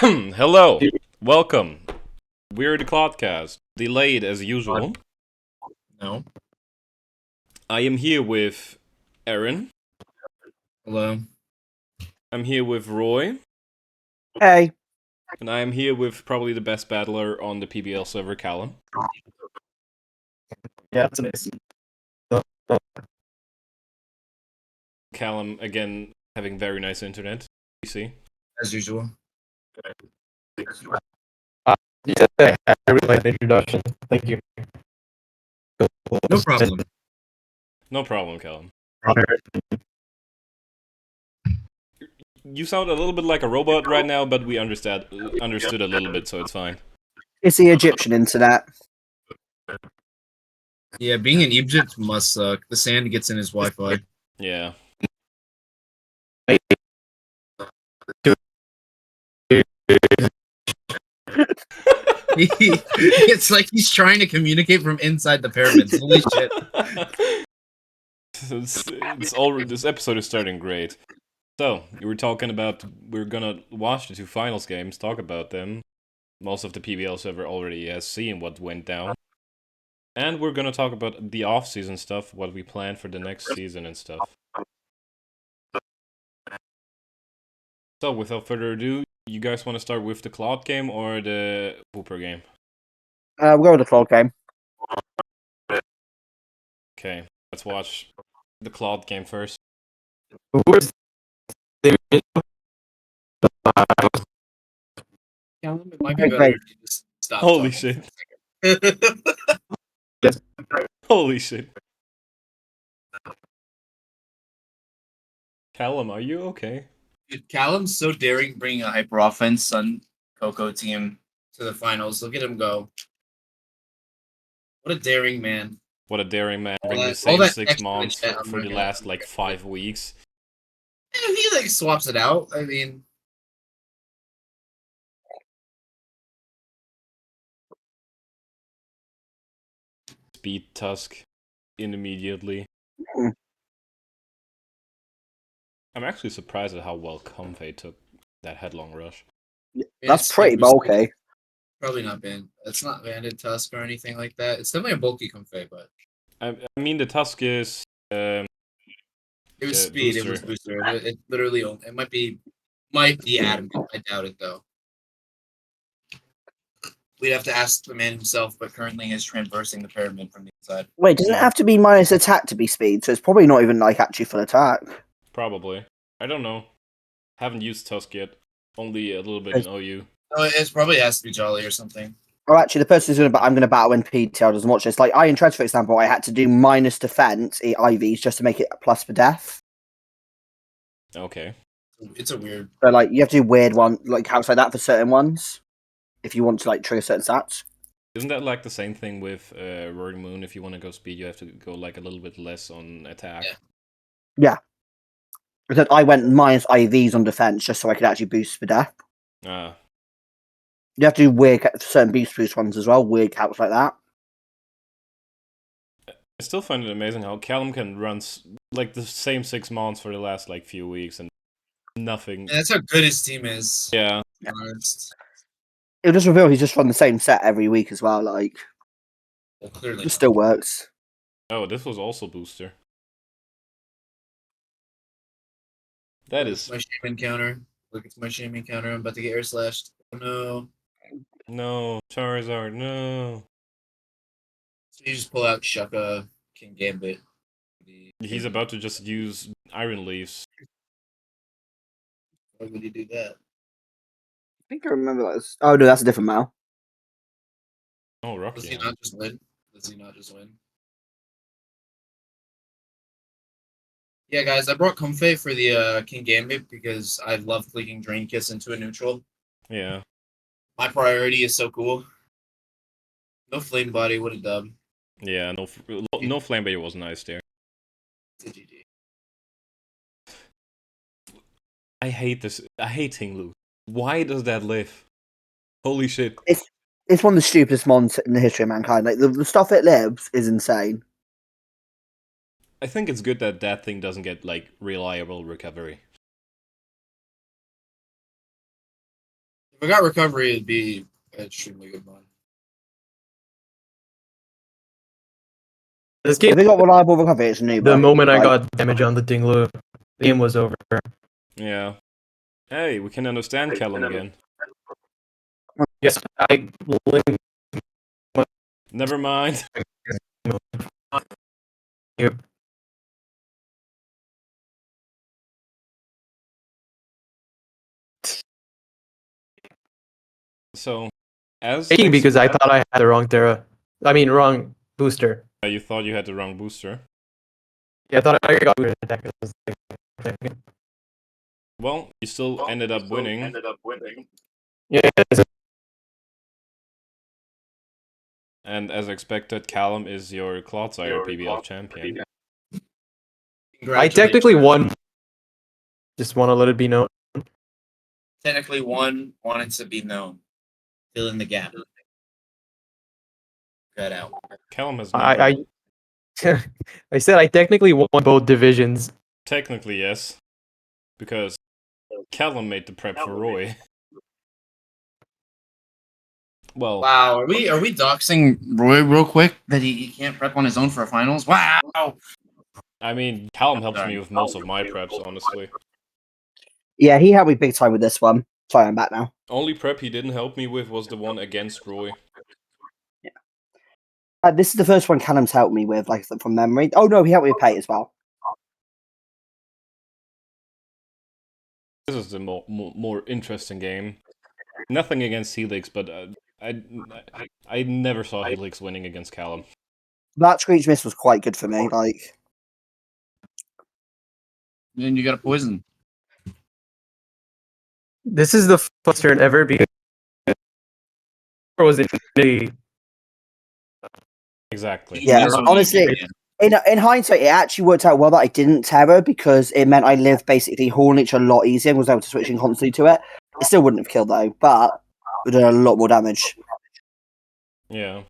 Hello, welcome. We're the Clodcast, delayed as usual. No. I am here with Aaron. Hello. I'm here with Roy. Hey. And I am here with probably the best battler on the PBL server, Callum. Yeah, it's amazing. Callum, again, having very nice internet. You see? As usual. Yeah, I really like the introduction. Thank you. No problem. No problem, Callum. You sound a little bit like a robot right now, but we understood a little bit, so it's fine. It's the Egyptian internet. Yeah, being in Egypt must suck. The sand gets in his Wi-Fi. Yeah. It's like he's trying to communicate from inside the pyramids. Holy shit. This episode is starting great. So, you were talking about we're gonna watch the two finals games, talk about them. Most of the PBL server already has seen what went down. And we're gonna talk about the off-season stuff, what we plan for the next season and stuff. So, without further ado, you guys want to start with the Cloud game or the Hooper game? We'll go with the Cloud game. Okay, let's watch the Cloud game first. Callum, it might be better if you just stop Holy talking. shit. Holy shit. Callum, are you okay? Dude, Callum's so daring bringing a hyper offense Sun Coco team to the finals. Look at him go. What a daring man. What a daring man, bringing the All same that 6 extra months chat I'm for the gonna last, get. 5 weeks. He like swaps it out. I mean, Speed Tusk immediately. Mm. I'm actually surprised at how well Comfey took that headlong rush. That's it's pretty bulky. Probably not banned. It's not banded Tusk or anything like that. It's definitely a bulky Comfey, but I mean, the Tusk is it was the speed. booster. It was booster. It literally it might be adamant. I doubt it though. We'd have to ask the man himself, but currently is traversing the pyramid from the inside. Wait, doesn't it have to be minus attack to be speed? So it's probably not even actually full attack. Probably. I don't know. Haven't used Tusk yet. Only a little bit in OU. Oh, it probably has to be Jolly or something. Or actually, the person who's I'm going to battle when PTL doesn't watch this. Like Iron Tread, for example, I had to do minus defense IVs just to make it a plus for death. Okay. It's a weird. So you have to do weird one counts like that for certain ones, if you want to trigger certain stats. Isn't that the same thing with Roaring Moon? If you want to go speed, you have to go a little bit less on attack. Yeah. Because I went minus IVs on defense just so I could actually boost for death. Ah. You have to do weird certain boost ones as well, weird counts like that. I still find it amazing how Callum can run the same 6 months for the last few weeks and nothing. Yeah, that's how good his team is. Yeah. To be honest. It'll just reveal he's just run the same set every week as well. Well, clearly It still works. Oh, this was also booster. That is my shaman counter. Look, it's my shaman counter. I'm about to get air slashed. Oh no. No, Charizard, no. So you just pull out Shaka, King Gambit. He's about to just use Iron Leaves. Why would he do that? I think I remember that. Oh no, that's a different Mal. Oh, Rocky. Does he not just win? Does he not just win? Yeah, guys, I brought Comfey for the King Gambit because I love clicking Drain Kiss into a neutral. Yeah. My priority is so cool. No Flame Body, what a dub. Yeah, no Flame Bait was nice there. It's a GG. I hate this. I hate Tinglu. Why does that live? Holy shit. It's one of the stupidest mons in the history of mankind. The stuff it lives is insane. I think it's good that thing doesn't get reliable recovery. If I got recovery, it'd be an extremely good one. This If game, they got reliable recovery, it's new. the moment I got damage on the Dinglu, the game was over. Yeah. Hey, we can understand Callum again. Yes, I linked Never mind. you. So, as Because I thought I had the wrong Terra. I mean, wrong booster. you thought you had the wrong booster. Yeah, I thought I got weird attack. Well, you still ended up winning. Yeah, And as expected, Callum is your Clodsire PBL champion. I technically won. Just want to let it be known. Technically won, wanted to be known. Fill in the gap. Cut out. Callum has never... I I said I technically won both divisions. Technically, yes. Because Callum made the prep for Roy. Well, Wow, are we doxing Roy real quick that he can't prep on his own for a finals? Wow. I mean, Callum helps me with most of my preps, honestly. Yeah, he helped me big time with this one. Sorry, I'm back now. Only prep he didn't help me with was the one against Roy. This is the first one Callum's helped me with, like from memory. Oh no, he helped me with Pate as well. This is the more interesting game. Nothing against Helix, but I never saw Helix winning against Callum. That Screech Miss was quite good for me. Like, Then you got a poison. This is the first turn ever because or was it the Exactly. yeah, honestly, in hindsight, it actually worked out well that I didn't Terror because it meant I lived basically Hornich a lot easier and was able to switch in constantly to it. It still wouldn't have killed though, but it would have done a lot more damage. Yeah.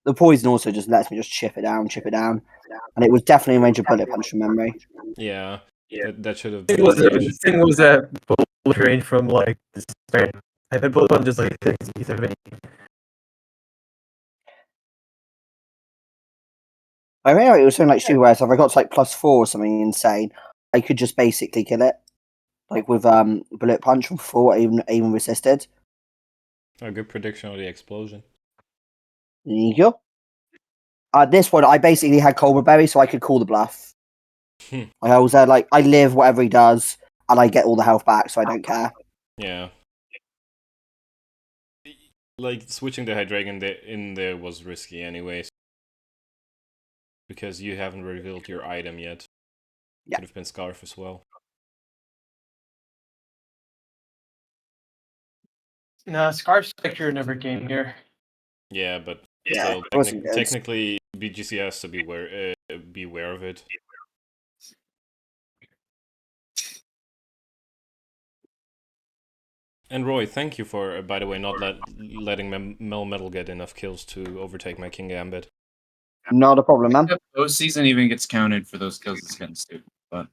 The poison also just lets me just chip it down, and it was definitely in range of bullet punch from memory. Yeah. That should have This been thing was a bullet range from like this turn. I had bullet on just like this. I remember it was something like stupid where if I got to like +4 or something insane, I could just basically kill it. Like with bullet punch from 4, even resisted. a good prediction of the explosion. There you go. This one I basically had Cobra Berry so I could call the bluff. I was like I live whatever he does and I get all the health back so I don't care. Yeah. Like, switching the Hydreigon in there was risky anyways. Because you haven't revealed your item yet. Yeah. Could have been Scarf as well. Nah, Scarf Spectre never came here. Yeah, but Yeah, still, it wasn't good. technically, BGC has to be aware of it. And Roy, thank you for, by the way, not letting Melmetal get enough kills to overtake my King Gambit. Not a problem, man. Offseason even gets counted for those kills. It's getting stupid, but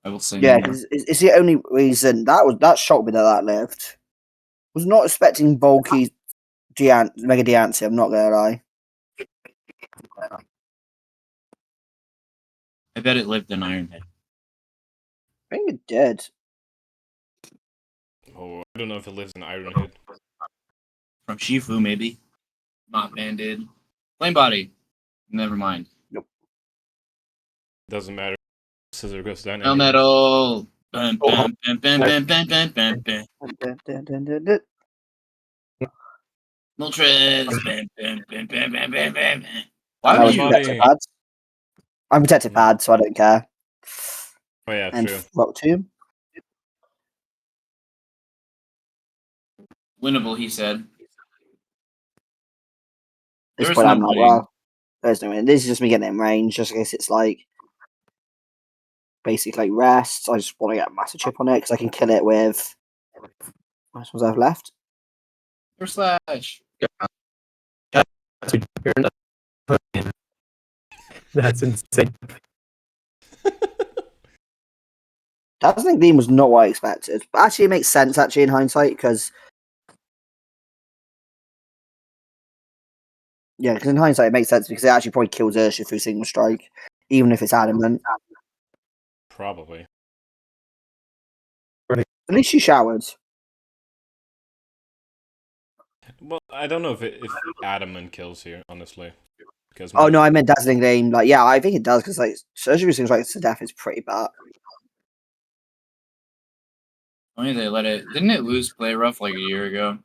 I will say Yeah, no more. because it's the only reason that shocked me that lived. Was not expecting bulky Mega Diancie, I'm not gonna lie. I bet it lived in Ironhead. I think it did. Oh, I don't know if it lives in Ironhead. From Shifu, maybe. Not banded. Flame body. Never mind. Doesn't matter. Scissor goes down. No metal. Bam, bam, bam, bam, bam, bam, bam, bam, bam. Moltres. Bam, bam, bam, bam, bam, bam, bam. Why That would was you? protective pad. I'm protective pad, so I don't care. Oh yeah, And true. Rock Tomb. Winnable, he said. This There's point, no I'm not winning. well. There's no way. This is just me getting in range, just in case it's like basically like rest. I just want to get a massive chip on it because I can kill it with. How much was I have left? Or slash. That's insane. Dazzling Gleam was not what I expected. But actually, it makes sense, actually, in hindsight, because... Yeah, because in hindsight, it makes sense, because it actually probably kills Ursula through single strike, even if it's adamant. Probably. At least she showered. Well, I don't know if adamant kills here, honestly. Because Oh, no, I meant Dazzling Gleam. Like, yeah, I think it does, because, like, surgery seems like to death is pretty bad. Only they let it. Didn't it lose play rough like a year ago?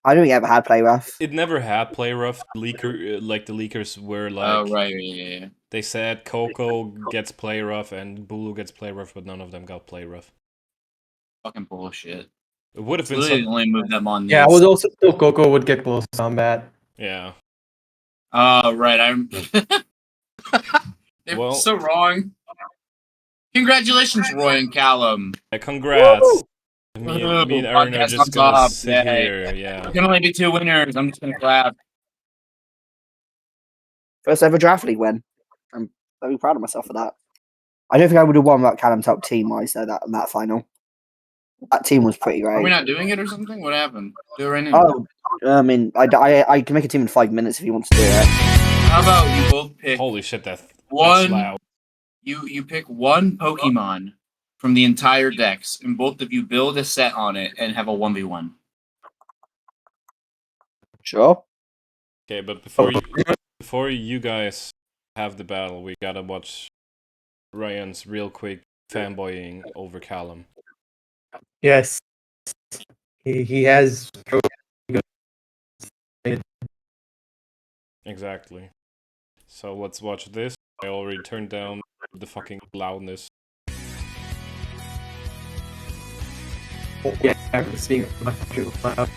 I don't think it ever had play rough. it never had play rough. Like the leakers were like. Oh right, yeah. They said Coco gets play rough and Bulu gets play rough, but none of them got play rough. Fucking bullshit. It would have It's been literally the only move that Mon needs. Yeah, I was also still Coco would get close combat. Yeah. Oh right, I'm. They're Well- so wrong. Congratulations, Roy and Callum. Congrats. Woo! Me Woohoo, and Aaron are podcast just on gonna top, sit yay. here. Yeah. There can only be 2 winners. I'm just gonna clap. First ever draft league win. I'm very proud of myself for that. I don't think I would have won without Callum's help team-wise, though, that final. That team was pretty Are we great. not doing it or something? What happened? Do it right now. Oh, I mean, I can make a team in 5 minutes if you want to do it. How about you both pick Holy shit, that's one? loud. You pick one Pokemon from the entire decks, and both of you build a set on it and have a 1v1. Sure. Okay, but before you guys have the battle, we gotta watch Ryan's real quick fanboying over Callum. Yes. He has Exactly. So let's watch this. I already turned down the fucking loudness. yeah, speaking of loud.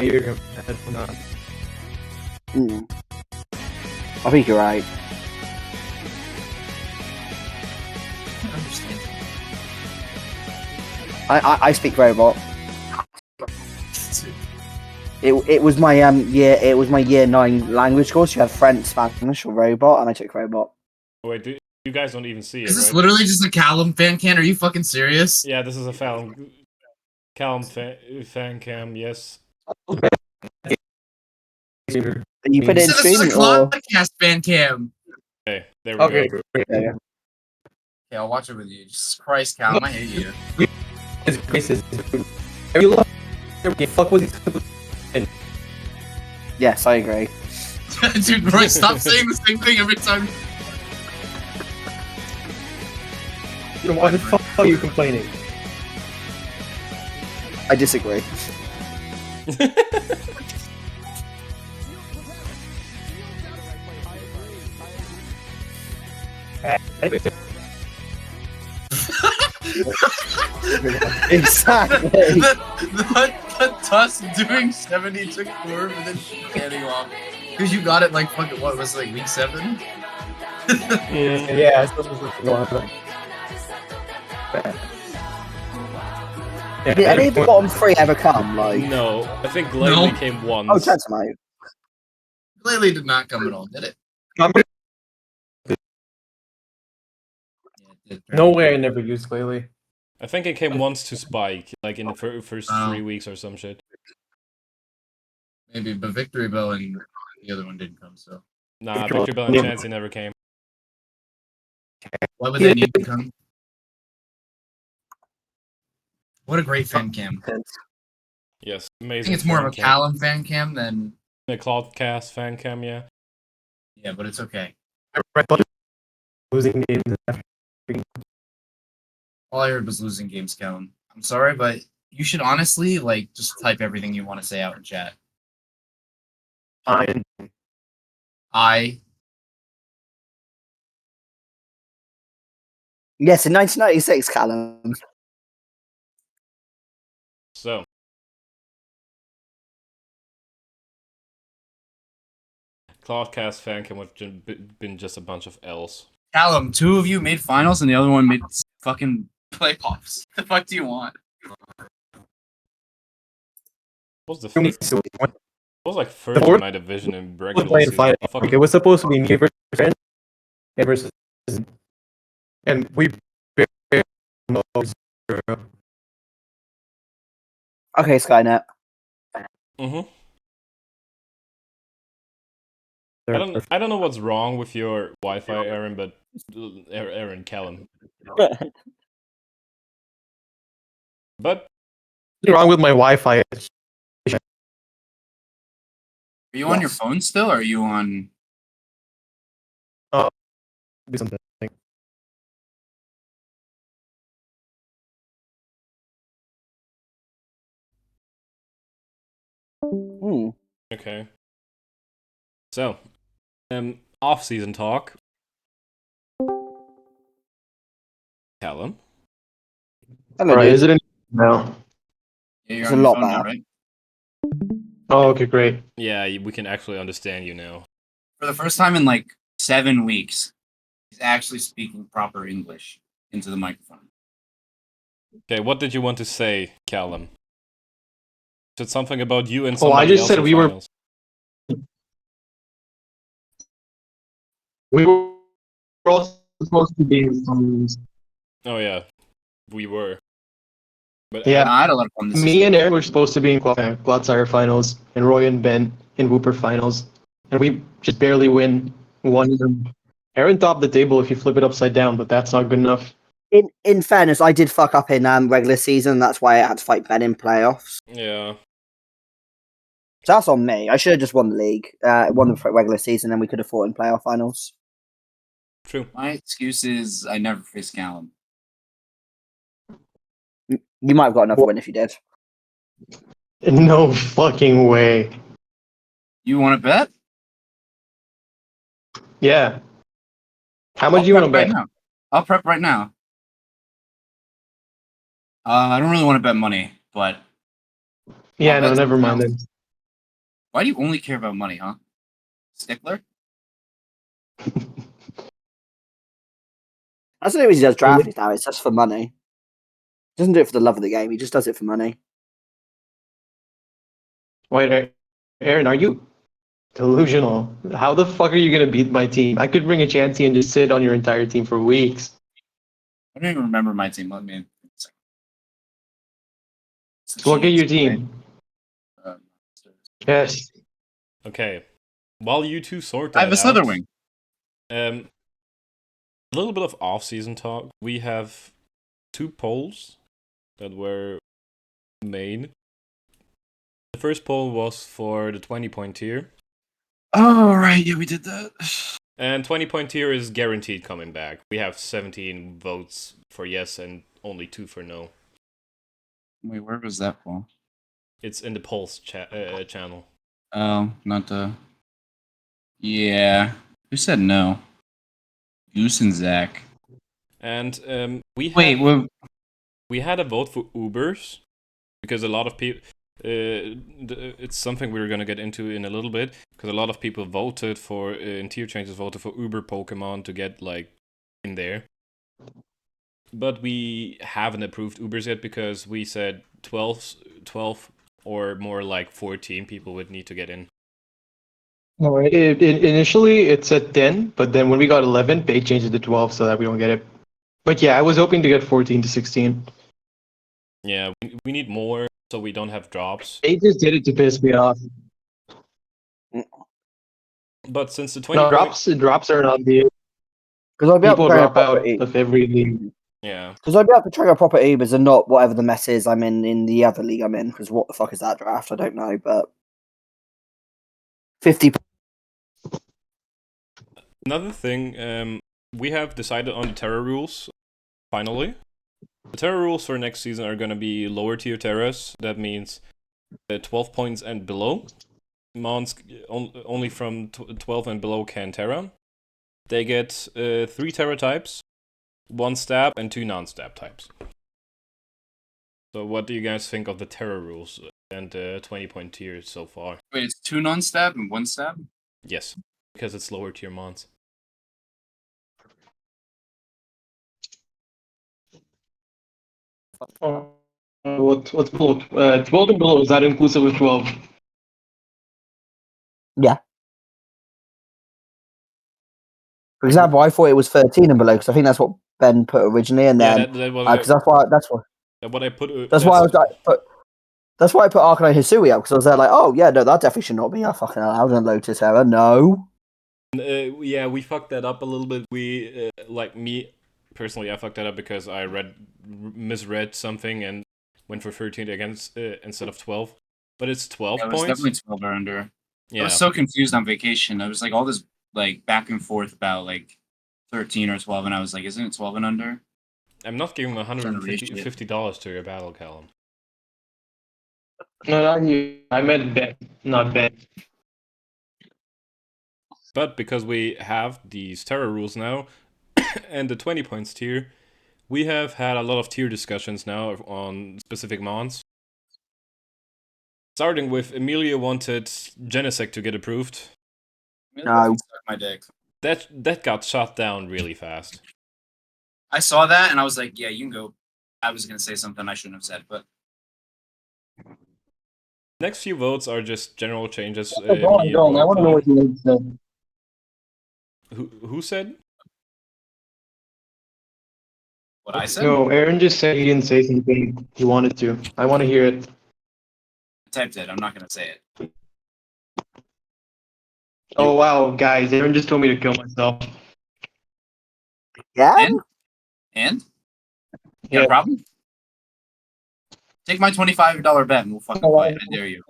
You're not. I think you're right. I don't understand. I speak robot. It was my year 9 language course. You had French, Spanish, or robot, and I took robot. Wait, you guys don't even see it, Is this right? literally just a Callum fan can? Are you fucking serious? Yeah, this is a Callum fan cam, yes. You put it in So this is a stream or Clodcast fan cam. Okay, there we Okay. go. yeah. Yeah, I'll watch it with you. Jesus Christ, Callum, I hate you. It's racist. If you love everything, fuck with these. Yes, I agree. Dude, Roy, stop saying the same thing every time. You know, why the fuck are you complaining? I disagree. Exactly. the Tusk doing 70 took 4 and then standing off. Because you got it like fucking, what was it, like week 7? Yeah, I still was Did any of the bottom 3 ever come? Like, No, I think Glalie No. came once. oh, chance mate. Glalie did not come at all, did it? Yeah, it did. No way I never used Glalie. I think it came once to Spike, like in the first Oh. 3 weeks or some shit. Maybe, but Victory Bell and the other one didn't come, so. Nah, Victor Bell and Chansey never came. Why would they need to come? What a great fan cam. Yes, I amazing. think it's more of fan a cam. Callum fan cam than. A Clodcast fan cam, yeah. Yeah, but it's okay. I thought losing games. All I heard was losing games, Callum. I'm sorry, but you should honestly, like, just type everything you want to say out in chat. Fine. Yes, in 1996, Callum. So. Clodcast fan cam would have been just a bunch of L's. Callum, 2 of you made finals and the other one made fucking playoffs. The fuck do you want? What was the first? It was like third in my division in regular Playing season. fight. Fucking It was supposed to be me versus friend versus, and we Okay, Skynet. Mm-hmm. I don't know what's wrong with your Wi-Fi, Aaron, but Aaron Callum. But What's wrong with my Wi-Fi? Are you on your phone still, or are you on? Oh, do something. okay. So, off-season talk. Callum. Hello, All right, dude. is it in now? Yeah, you're It's on a your lot phone now, better. right? Oh, okay, great. Yeah, we can actually understand you now. For the first time in like 7 weeks, he's actually speaking proper English into the microphone. Okay, what did you want to say, Callum? Said something about you and Oh, I somebody just else said in we were finals. all supposed to be in some. Oh yeah, we were. But Yeah, No, I had a lot of fun this me season. and Aaron were supposed to be in Clodsire finals, and Roy and Ben in Whooper finals, and we just barely win one of them. Aaron topped the table if you flip it upside down, but that's not good enough. In fairness, I did fuck up in regular season. That's why I had to fight Ben in playoffs. yeah, So that's on me. I should have just won the league, won the regular season, and we could have fought in playoff finals. true. My excuse is I never faced Callum. You might have got another win if you did. No fucking way. You want to bet? Yeah. How much I'll do you want to prep right bet? now. I'll prep right now. I don't really want to bet money, but Yeah, I'll no, bet never something mind else. then. Why do you only care about money, huh? Stickler? That's the only reason he does drafting now. It's just for money. He doesn't do it for the love of the game. He just does it for money. Wait, Aaron, are you delusional? How the fuck are you gonna beat my team? I could bring a Chansey and just sit on your entire team for weeks. I don't even remember my team. Let me. Look at your Jeez, right? team. Yes. Okay, while you two sort I have that a out, Slitherwing. a little bit of off-season talk. We have 2 polls that were made. The first poll was for the 20-point tier, Oh, right. Yeah, we did that. and 20-point tier is guaranteed coming back. We have 17 votes for yes and only 2 for no. Wait, where was that for? It's in the polls channel. Oh, not the. Yeah. Who said no? Goose and Zach. And we Wait, had a vote for Ubers because a lot of people. It's something we're gonna get into in a little bit because a lot of people voted for in tier changes voted for Uber Pokemon to get like in there. But we haven't approved Ubers yet because we said 12 or more like 14 people would need to get in. No, initially it said 10, but then when we got 11, they changed it to 12 so that we don't get it. But yeah, I was hoping to get 14 to 16. Yeah, we need more so we don't have drops. They just did it to piss me off. But since the 20 No, drops are not the Because I'd be able people to track a drop proper out of every league. yeah. Because I'd be able to track a proper Ubers and not whatever the mess is I'm in the other league I'm in. Because what the fuck is that draft? I don't know, but 50. Another thing, we have decided on the Terra rules finally. The Terra rules for next season are gonna be lower tier Terras. That means 12 points and below. Mons only from 12 and below can Terra. They get 3 Terra types, 1 stab, and 2 non-stab types. So what do you guys think of the Terra rules and the 20-point tier so far? wait, it's 2 non-stab and 1 stab? Yes, because it's lower tier Mons. What's below? 12 and below, is that inclusive of 12? Yeah. For example, I thought it was 13 and below because I think that's what Ben put originally, and Yeah, then that was because that's why what I put. that's why I was like, that's why I put Arcanine Hisui up because I was there like, oh yeah, no, that definitely should not be a fucking allowed in Lotus Era. No. Yeah, we fucked that up a little bit. We like me personally, I fucked that up because I misread something and went for 13 against instead of 12. But it's 12 Yeah, it was points. definitely 12 or under. Yeah. I was so confused on vacation. I was like all this like back and forth about like 13 or 12, and I was like, isn't it 12 and under? I'm not giving Generation. $150 to your battle, Callum. No, not you. I meant bet, not bet. But because we have these Terra rules now and the 20 points tier, we have had a lot of tier discussions now on specific mons. Starting with Emilia wanted Genesect to get approved. No. Suck my dick. That got shot down really fast. I saw that and I was like, yeah, you can go. I was gonna say something I shouldn't have said, but Next few votes are just general changes. Go on. I want to know what you said. Who said? what I said. No, Aaron just said he didn't say something he wanted to. I want to hear it. I typed it. I'm not gonna say it. Oh wow, guys, Aaron just told me to kill myself. Yeah. And? You got Yeah. a problem? Take my $25 bet and we'll fucking fight. I dare you.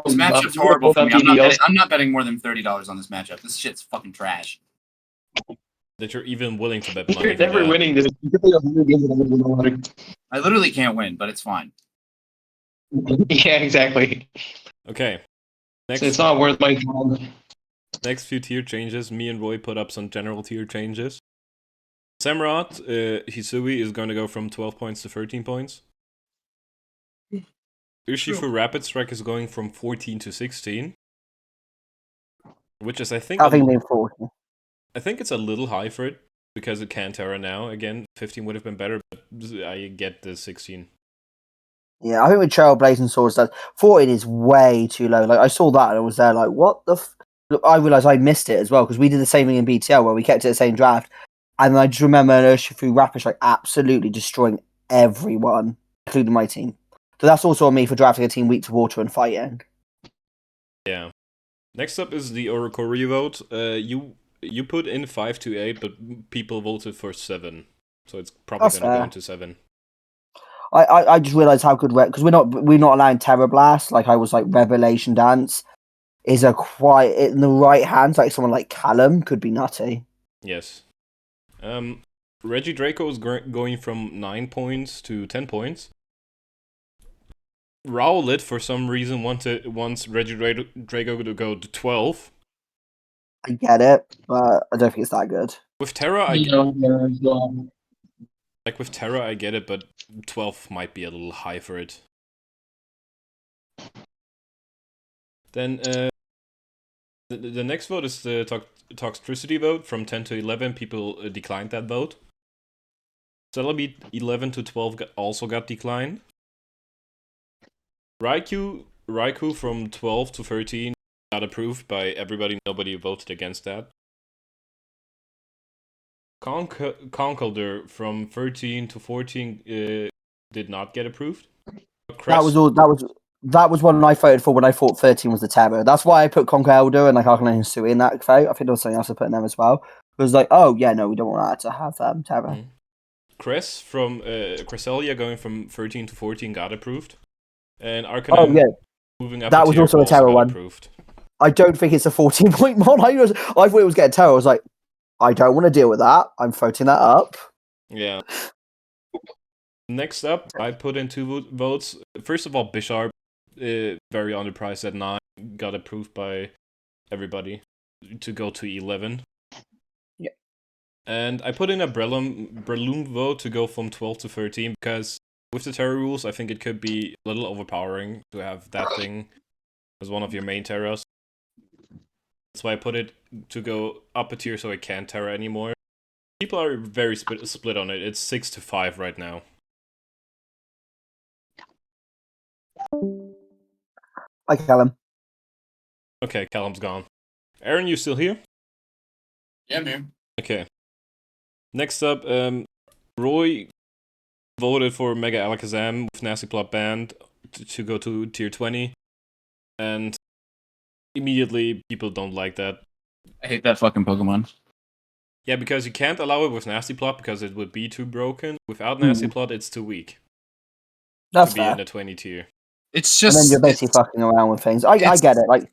This matchup's horrible for me. I'm not betting more than $30 on this matchup. This shit's fucking trash. That you're even willing to bet money You're for never that. winning this. You can play 100 games and never win 100. I literally can't win, but it's fine. Yeah, exactly. Okay. Next, It's not worth my time. next few tier changes. Me and Roy put up some general tier changes. Samurott, Hisui is going to go from 12 points to 13 points. Urshifu Rapid Strike is going from 14 to 16. Which is, I think Having 40. I think it's a little high for it, because it can Terra now. Again, 15 would have been better, but I get the 16. Yeah, I think with Trailblazing Swords, that 14 is way too low. Like, I saw that and I was there like, what the Look, I realised I missed it as well, because we did the same thing in BTL, where we kept it the same draft. And I just remember Urshifu Rapid like absolutely destroying everyone, including my team. So that's also on me for drafting a team weak to water and fighting. Yeah. Next up is the Orokori vote. You put in 5 to 8, but people voted for 7. So it's probably That's going to go fair. into 7. I just realised how good because we're not allowing Terror Blast. Like I was like Revelation Dance is a quite in the right hands. Like someone like Callum could be nutty. Yes. Reggie Draco is going from 9 points to 10 points. Rowlet, for some reason, wants Reggie Draco to go to 12. I get it, but I don't think it's that good. With Terra, I get it, but 12 might be a little high for it. Then the next vote is the Toxtricity vote from 10 to 11. People declined that vote. Celebi 11 to 12 also got declined. Raikou from 12 to 13 got approved by everybody. Nobody voted against that. Conkeldurr from 13 to 14 did not get approved. That was one I voted for when I thought 13 was the Terror. That's why I put Conquer Elder and like Arcanine and Sui in that vote. I think there was something else I put in there as well. It was like, oh yeah, no, we don't want that to have Terror. Mm. Cress from Cresselia going from 13 to 14 got approved. And Arcanine moving up that was also a Terror one. Approved. I don't think it's a 14-point mod. I thought it was getting Terror. I was like, I don't want to deal with that. I'm voting that up. Yeah. Next up, I put in 2 votes. First of all, Bisharp, very underpriced at 9, got approved by everybody to go to 11. Yeah. And I put in a Breloom vote to go from 12 to 13, because with the Terra rules, I think it could be a little overpowering to have that thing as one of your main Terras. That's why I put it to go up a tier so it can't Terra anymore. People are very split on it. It's 6 to 5 right now. Hi, Callum. Okay, Callum's gone. Aaron, you still here? Yeah, man. Okay. Next up, Roy voted for Mega Alakazam with Nasty Plot banned to go to tier 20, and immediately people don't like that. I hate that fucking Pokemon. Yeah, because you can't allow it with Nasty Plot because it would be too broken. Without Nasty Plot, it's too weak That's to be fair. in the 20 tier. It's And just then you're basically fucking around with things. I get it. Like,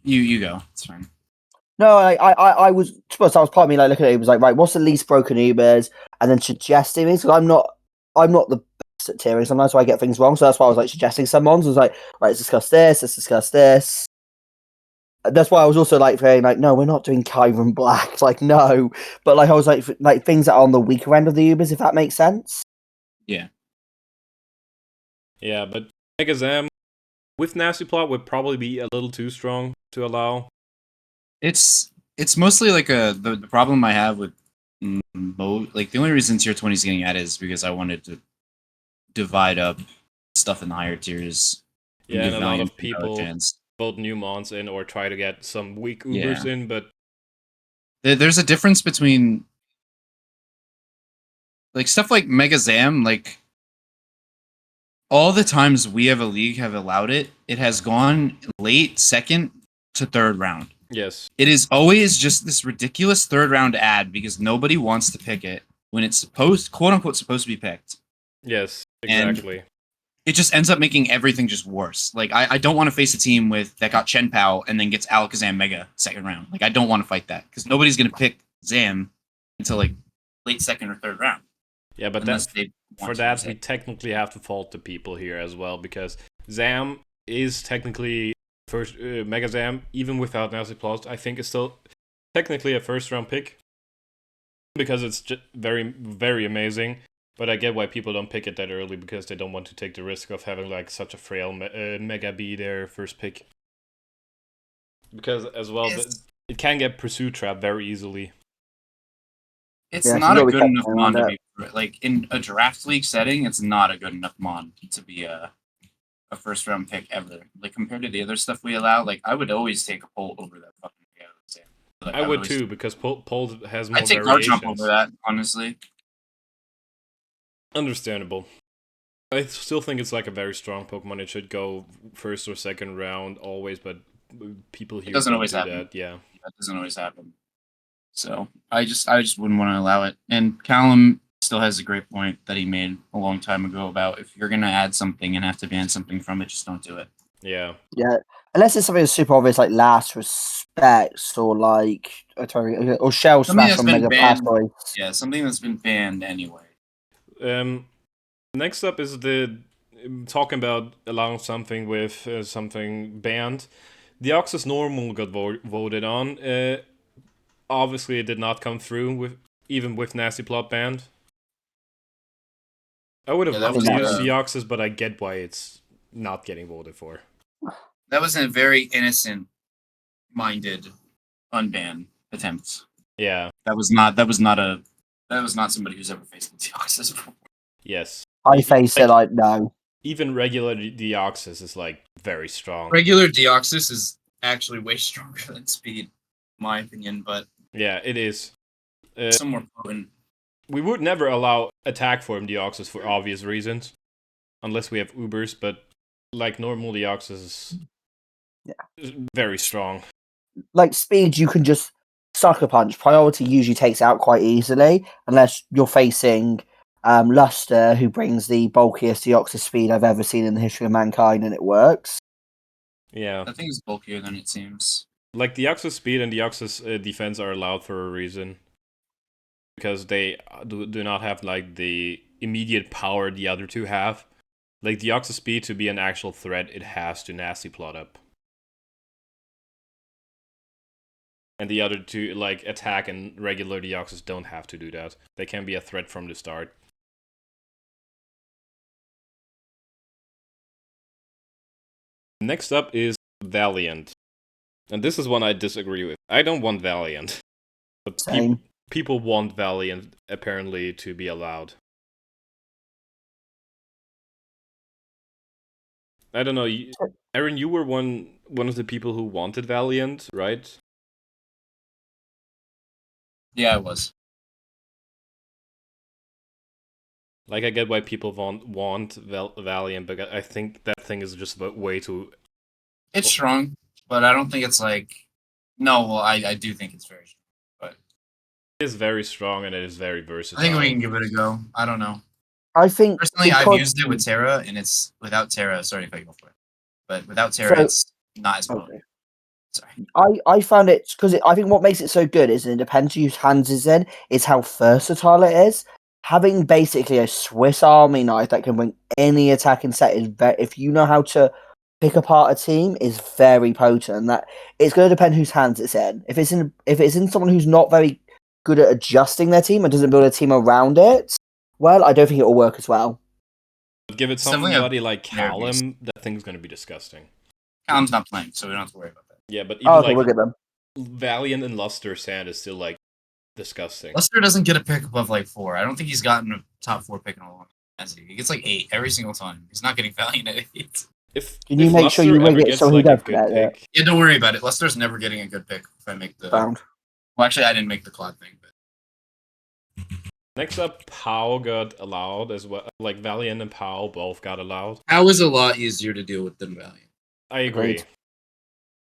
you go. It's fine. no, I was supposed. I was part of me like looking at it. It was like, right, what's the least broken Ubers, and then suggesting things. Because I'm not the best at tiering sometimes, so I get things wrong. So that's why I was like suggesting some ones. I was like, right, let's discuss this. Let's discuss this. That's why I was also like saying like, no, we're not doing Kyron Black. Like, no, but like I was like things that are on the weaker end of the Ubers, if that makes sense. Yeah. Yeah, but Mega Zam with Nasty Plot would probably be a little too strong to allow. It's mostly like the problem I have with like the only reason tier 20 is getting added is because I wanted to divide up stuff in the higher tiers. Yeah, and a lot of a people chance. vote new mons in or try to get some weak Ubers in, but There's a difference between like stuff like Mega Zam, like all the times we have a league have allowed it, it has gone late second to third round. yes. It is always just this ridiculous third round ad because nobody wants to pick it when it's quote unquote supposed to be picked. Yes, exactly. And it just ends up making everything just worse. Like I don't want to face a team that got Chen Pao and then gets Alakazam Mega second round. Like I don't want to fight that because nobody's gonna pick Zam until like late second or third round. Yeah, but for that we technically have to fault the people here as well because Zam is technically first Mega Zam even without Nasty Plot. I think is still technically a first round pick because it's just very very amazing. But I get why people don't pick it that early because they don't want to take the risk of having like such a frail Mega B their first pick. Because as well, it can get Pursuit Trap very easily. It's Yeah, not so a we good kept enough going mon on to be like in a draft league setting. It's not a good enough mon to be a first round pick ever. Like compared to the other stuff we allow, like I would always take a Polt over that fucking guy. Like, I would too because Polt has more I'd take Guard variations. Jump over that, honestly. Understandable. I still think it's like a very strong Pokemon. It should go first or second round always, but people here doesn't don't always do happen. that. Yeah, That doesn't always happen. So I just wouldn't want to allow it. And Callum still has a great point that he made a long time ago about if you're gonna add something and have to ban something from it, just don't do it. yeah. Yeah, unless it's something that's super obvious like Last Respects or like or Shell Something Smash that's on been Mega banned. Blastoise. Yeah, something that's been banned anyway. Next up is the talking about allowing something with something banned. The Deoxys Normal got voted on. Obviously, it did not come through with even with Nasty Plot banned. I would have loved to use Deoxys, but I get why it's not getting voted for. That was a very innocent-minded unban attempt. Yeah. That was not somebody who's ever faced the Deoxys before. Yes. I face it like no. Even regular Deoxys is like very strong. Regular Deoxys is actually way stronger than Speed, in my opinion, but yeah, it is. Some more potent. We would never allow attack form Deoxys for obvious reasons, unless we have Ubers. But like normal Deoxys is very strong. Like Speed, you can just sucker punch. Priority usually takes out quite easily, unless you're facing Luster, who brings the bulkiest Deoxys speed I've ever seen in the history of mankind, and it works. Yeah. That thing is bulkier than it seems. Like Deoxys speed and Deoxys defense are allowed for a reason. Because they do not have like the immediate power the other two have. Like Deoxys speed to be an actual threat, it has to Nasty Plot up. And the other two, like attack and regular Deoxys, don't have to do that. They can be a threat from the start. Next up is Valiant. And this is one I disagree with. I don't want Valiant. But people want Valiant, apparently, to be allowed. I don't know. Aaron, you were one of the people who wanted Valiant, right? Yeah, I was. Like, I get why people want Valiant, but I think that thing is just about way too. It's strong, but I don't think it's like. No, well, I do think it's very strong, but It is very strong and it is very I versatile. think we can give it a go. I don't know. I think Personally, I've because used it with Terra, and it's without Terra. Sorry if I go for it, but without Terra, So- it's not as potent. okay. Sorry. I found it because I think what makes it so good is it depends whose hands is in, is how versatile it is. Having basically a Swiss Army knife that can bring any attacking set is if you know how to pick apart a team, is very potent. And that it's going to depend whose hands it's in. If it's in someone who's not very good at adjusting their team and doesn't build a team around it, well, I don't think it will work as well. But give it It's definitely a somebody like rare Callum, that thing's gonna be disgusting. Callum's not playing, so we don't have to worry about that. Yeah, but even Oh, okay, like we'll get them. Valiant and Luster Sand is still like disgusting. Luster doesn't get a pick above like 4. I don't think he's gotten a top 4 pick in a long time. He gets like 8 every single time. He's not getting Valiant at 8. Can you make sure you rig ever it gets so he like a does good get it? pick, Yeah, don't worry about it. Luster's never getting a good pick if I make the. Found. Well, actually, I didn't make the Clod thing, but. next up, Pow got allowed as well. Like Valiant and Pow both got allowed. How is a lot easier to deal with than Valiant. I agree. Agreed.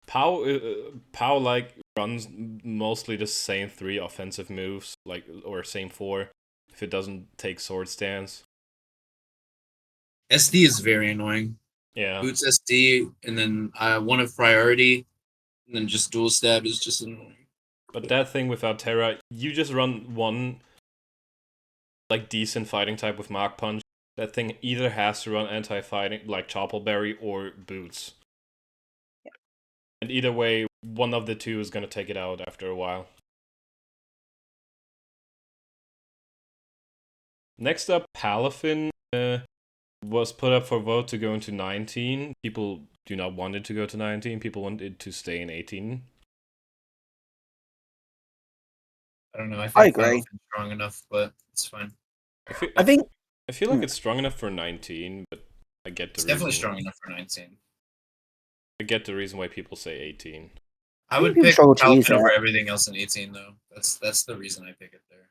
Pow like runs mostly the same 3 offensive moves, like, or same 4, if it doesn't take sword stance. SD is very annoying. Yeah. Boots SD, and then one of priority, and then just dual stab is just annoying. But that thing without Terra, you just run one like decent fighting type with Mach Punch. That thing either has to run anti-fighting like Choppleberry or Boots. Yeah. And either way, one of the two is gonna take it out after a while. Next up, Palafin was put up for vote to go into 19. People do not want it to go to 19. People want it to stay in 18. I don't know. I think I agree. Palafin strong enough, but it's fine. I think I feel like it's strong enough for 19, but I get the It's reason. definitely strong enough for 19. I get the reason why people say 18. I would people pick struggle to use Palafin over it. everything else in 18, though. That's the reason I pick it there.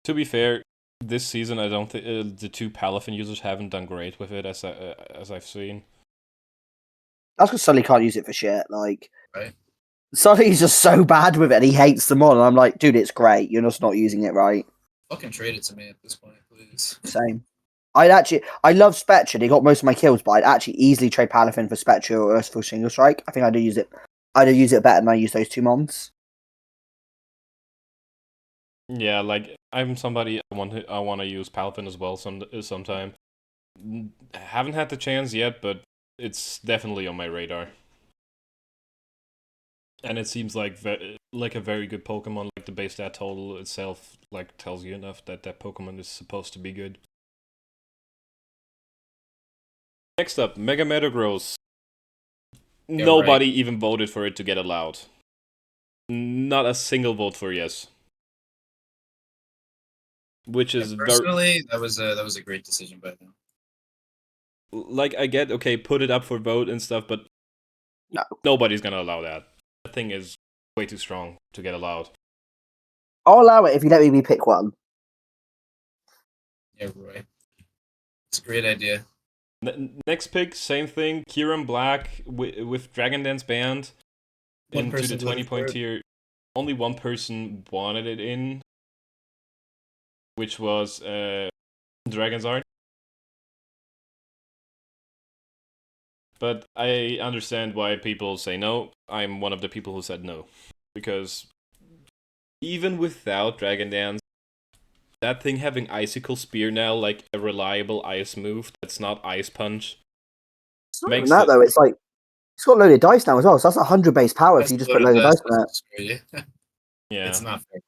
To be fair, this season I don't think the 2 Palafin users haven't done great with it as I've seen. That's because Sully can't use it for shit. Like, Right. Sully's just so bad with it. He hates them all, and I'm like, dude, it's great. You're just not using it right. Fucking trade it to me at this point, please. Same. I love Spectre. He got most of my kills, but I'd actually easily trade Palafin for Spectre or Earthful Single Strike. I think I do use it. I do use it better than I use those 2 mons. Yeah, like I'm somebody I want to use Palafin as well sometime. Haven't had the chance yet, but it's definitely on my radar. And it seems like a very good Pokemon. Like the base stat total itself, like tells you enough that that Pokemon is supposed to be good. Next up, Mega Metagross. Yeah, Nobody even voted for it to get allowed. Not a single vote for yes. Which is personally, that was a great decision by them. like, I get, okay, put it up for vote and stuff, but No. Nobody's gonna allow that. That thing is way too strong to get allowed. I'll allow it if you let me pick one. Yeah, right. It's a great idea. Next pick, same thing. Kieran Black with Dragon Dance banned into the 20-point tier. Only one person wanted it in, which was Dragon's Art. But I understand why people say no. I'm one of the people who said no. Because even without Dragon Dance, that thing having Icicle Spear now, like a reliable ice move that's not Ice Punch. It's not even that, though. It's like, it's got loaded dice now as well, so that's 100 base power if you just put loaded dice on it. Yeah. It's not fair.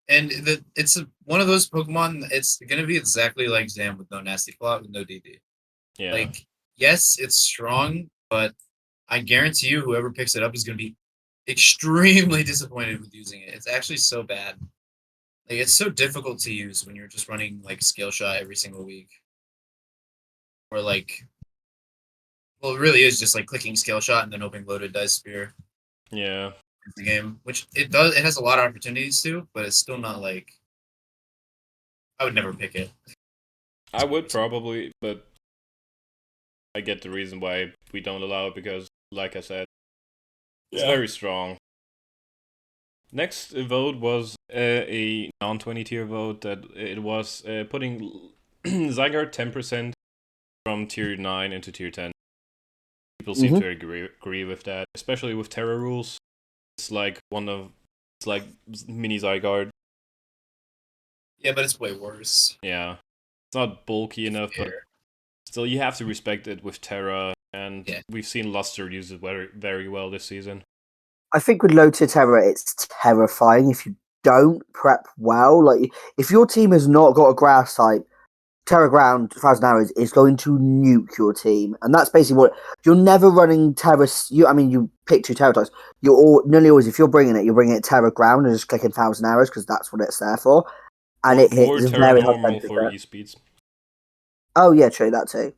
And it's one of those Pokemon, it's going to be exactly like Zam with no Nasty Plot, with no DD. Yeah. Like, yes, it's strong, but I guarantee you whoever picks it up is going to be extremely disappointed with using it. It's actually so bad. Like, it's so difficult to use when you're just running, like, Scale Shot every single week. Or, like, well, it really is just, like, clicking Scale Shot and then hoping Loaded Dice Spear. Yeah. The game, which it does, it has a lot of opportunities to, but it's still not, like, I would never pick it. I would probably, but I get the reason why we don't allow it because, like I said, it's very strong. Next vote was a non-20 tier vote that it was putting Zygarde 10% from tier 9 into tier 10. People seem to agree with that, especially with Terra rules. It's like mini Zygarde. Yeah, but it's way worse. Yeah. It's not bulky enough, but still you have to respect it with Terra, and we've seen Luster use it very, very well this season. I think with low tier Terra, it's terrifying if you don't prep well. Like, if your team has not got a grass type, Terra Ground 1,000 Arrows is going to nuke your team. And that's basically what you're never running Terra. You pick 2 Terra types. Nearly always, if you're bringing it Terra Ground and just clicking 1,000 Arrows because that's what it's there for. And it hits Terra very normal hard for E-speeds. Oh, yeah, true, that too.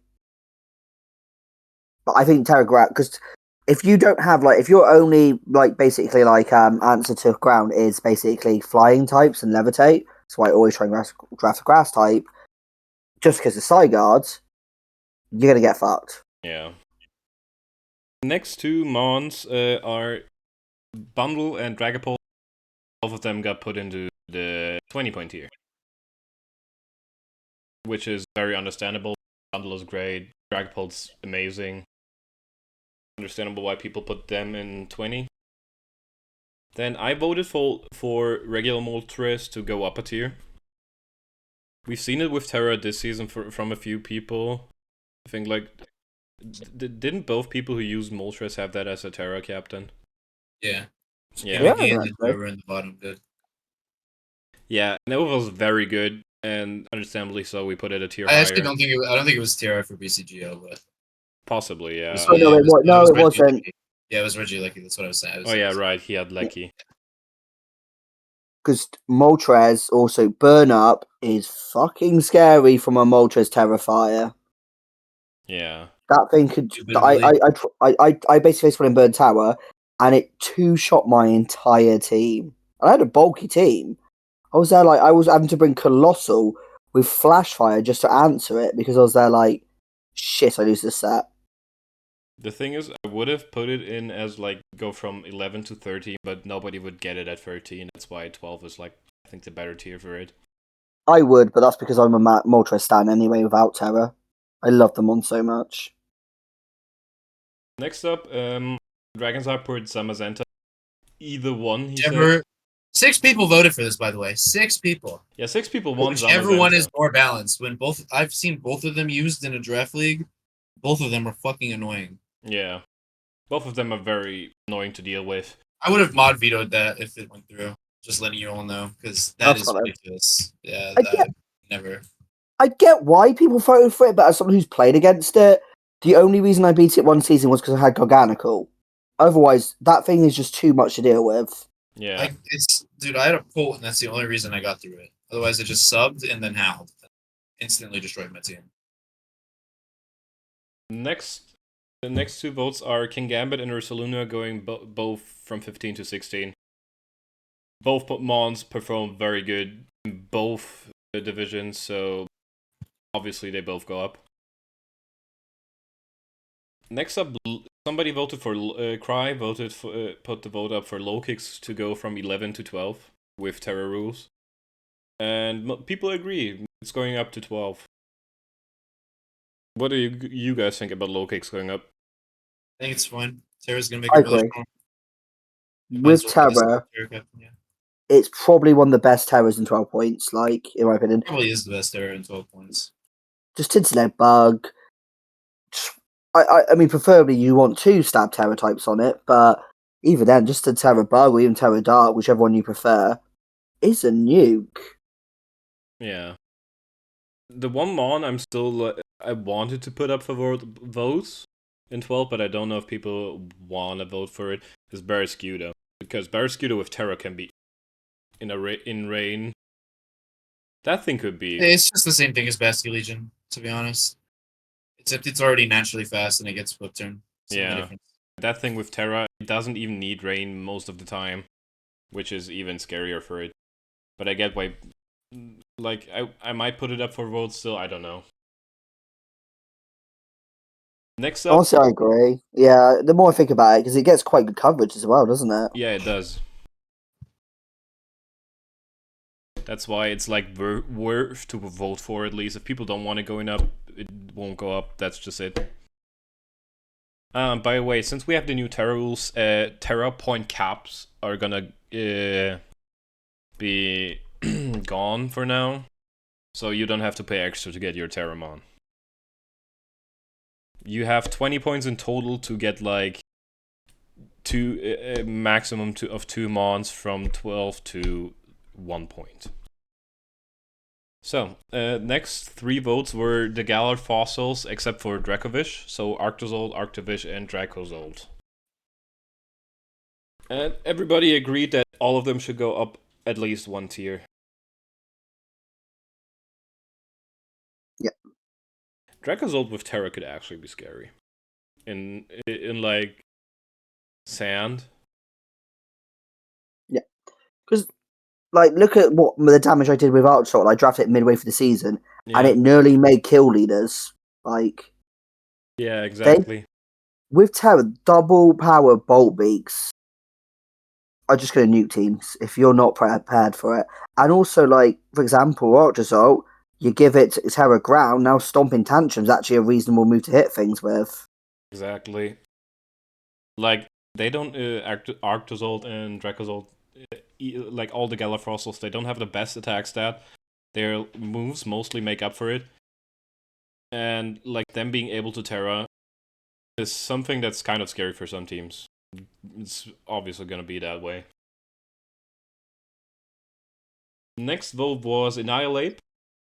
But I think Terra Ground, because if you don't have, if you're only, basically, answer to ground is basically flying types and levitate, so I always try and draft a grass type, just because of side guards, you're going to get fucked. Yeah. Next two Mons are Bundle and Dragapult. Both of them got put into the 20-point tier, which is very understandable. Bundle is great. Dragapult's amazing. Understandable why people put them in 20. Then I voted for regular Moltres to go up a tier. We've seen it with Terra this season from a few people. I think didn't both people who use Moltres have that as a Terra captain? Yeah. Yeah. And whoever in the bottom did. Yeah, and it was very good, and understandably so. We put it a tier I higher. actually don't think it was Terra for BCGO, but possibly, yeah. It wasn't. Yeah, it was Reggie Lecky. That's what I was saying. Right. He had Lecky. Because Moltres also burn up is fucking scary from a Moltres Terrifier. Yeah. That thing could. I basically faced one in Burn Tower, and it 2-shot my entire team. I had a bulky team. I was there I was having to bring Colossal with Flashfire just to answer it because I was there shit, I lose this set. The thing is, I would have put it in as go from 11 to 13, but nobody would get it at 13. That's why 12 is I think the better tier for it. I would, but that's because I'm a Moltres stan anyway without Terror. I love them on so much. Next up, Dragon's Heart put Zamazenta. Either one, he said. said. 6 people voted for this, by the way. 6 people. Yeah, 6 people want Zamazenta. Everyone is more balanced. I've seen both of them used in a draft league, both of them are fucking annoying. Yeah. Both of them are very annoying to deal with. I would have mod vetoed that if it went through. Just letting you all know, because that is ridiculous. Yeah, never. I get why people voted for it, but as someone who's played against it, the only reason I beat it one season was because I had Garganical. Otherwise, that thing is just too much to deal with. Yeah. Dude, I had a Colt, and that's the only reason I got through it. Otherwise, it just subbed and then howled. Instantly destroyed my team. The next 2 votes are King Gambit and Ursaluna going both from 15 to 16. Both Mons performed very good in both divisions, so obviously they both go up. Next up, somebody voted for Cry voted for put the vote up for low kicks to go from 11 to 12 with Terror rules, and people agree it's going up to 12. What do you guys think about low kicks going up? I think it's fine. Terra's gonna make it really strong. With Terra, it's probably one of the best Terras in 12 points, in my opinion. Probably is the best Terra in 12 points. Just Tinselhead Bug. I mean, preferably you want 2 stab Terra types on it, but even then, just a Terra Bug or even Terra Dark, whichever one you prefer, is a nuke. Yeah. The one Mon I'm still I wanted to put up for votes in 12, but I don't know if people want to vote for it, is Barrascuda. Because Barrascuda with Terra can be in rain. That thing could be... It's just the same thing as Basque Legion, to be honest. Except it's already naturally fast and it gets flip turn. Yeah. That thing with Terra, it doesn't even need rain most of the time, which is even scarier for it. But I get why Like, I might put it up for votes still, I don't know. Next up, Honestly, I agree. Yeah, the more I think about it, because it gets quite good coverage as well, doesn't it? yeah, it does. That's why it's like worth to vote for at least. If people don't want it going up, it won't go up. That's just it. By the way, since we have the new Terra rules, Terra point caps are gonna be gone for now. So you don't have to pay extra to get your Terramon. You have 20 points in total to get like maximum of 2 Mons from 12 to 1 point. So, next 3 votes were the Galar fossils except for Dracovish, so Arctozold, Arctovish, and Dracozold. And everybody agreed that all of them should go up at least 1 tier. Yeah. Dracozold with Terra could actually be scary. In like sand. Yeah. Because, like, look at what the damage I did with Archshot. I drafted it midway through the season, and it nearly made kill leaders. Like, yeah, exactly. with Terra, double power bolt beaks are just going to nuke teams if you're not prepared for it. And also, like, for example, Archshot, you give it Terra ground, now Stomping Tantrum's actually a reasonable move to hit things with. Exactly. Like, they don't, Arctozold and Dracozold, like all the Galar fossils, they don't have the best attack stat. Their moves mostly make up for it. And, like, them being able to Terra is something that's kind of scary for some teams. It's obviously going to be that way. Next vote was Annihilate.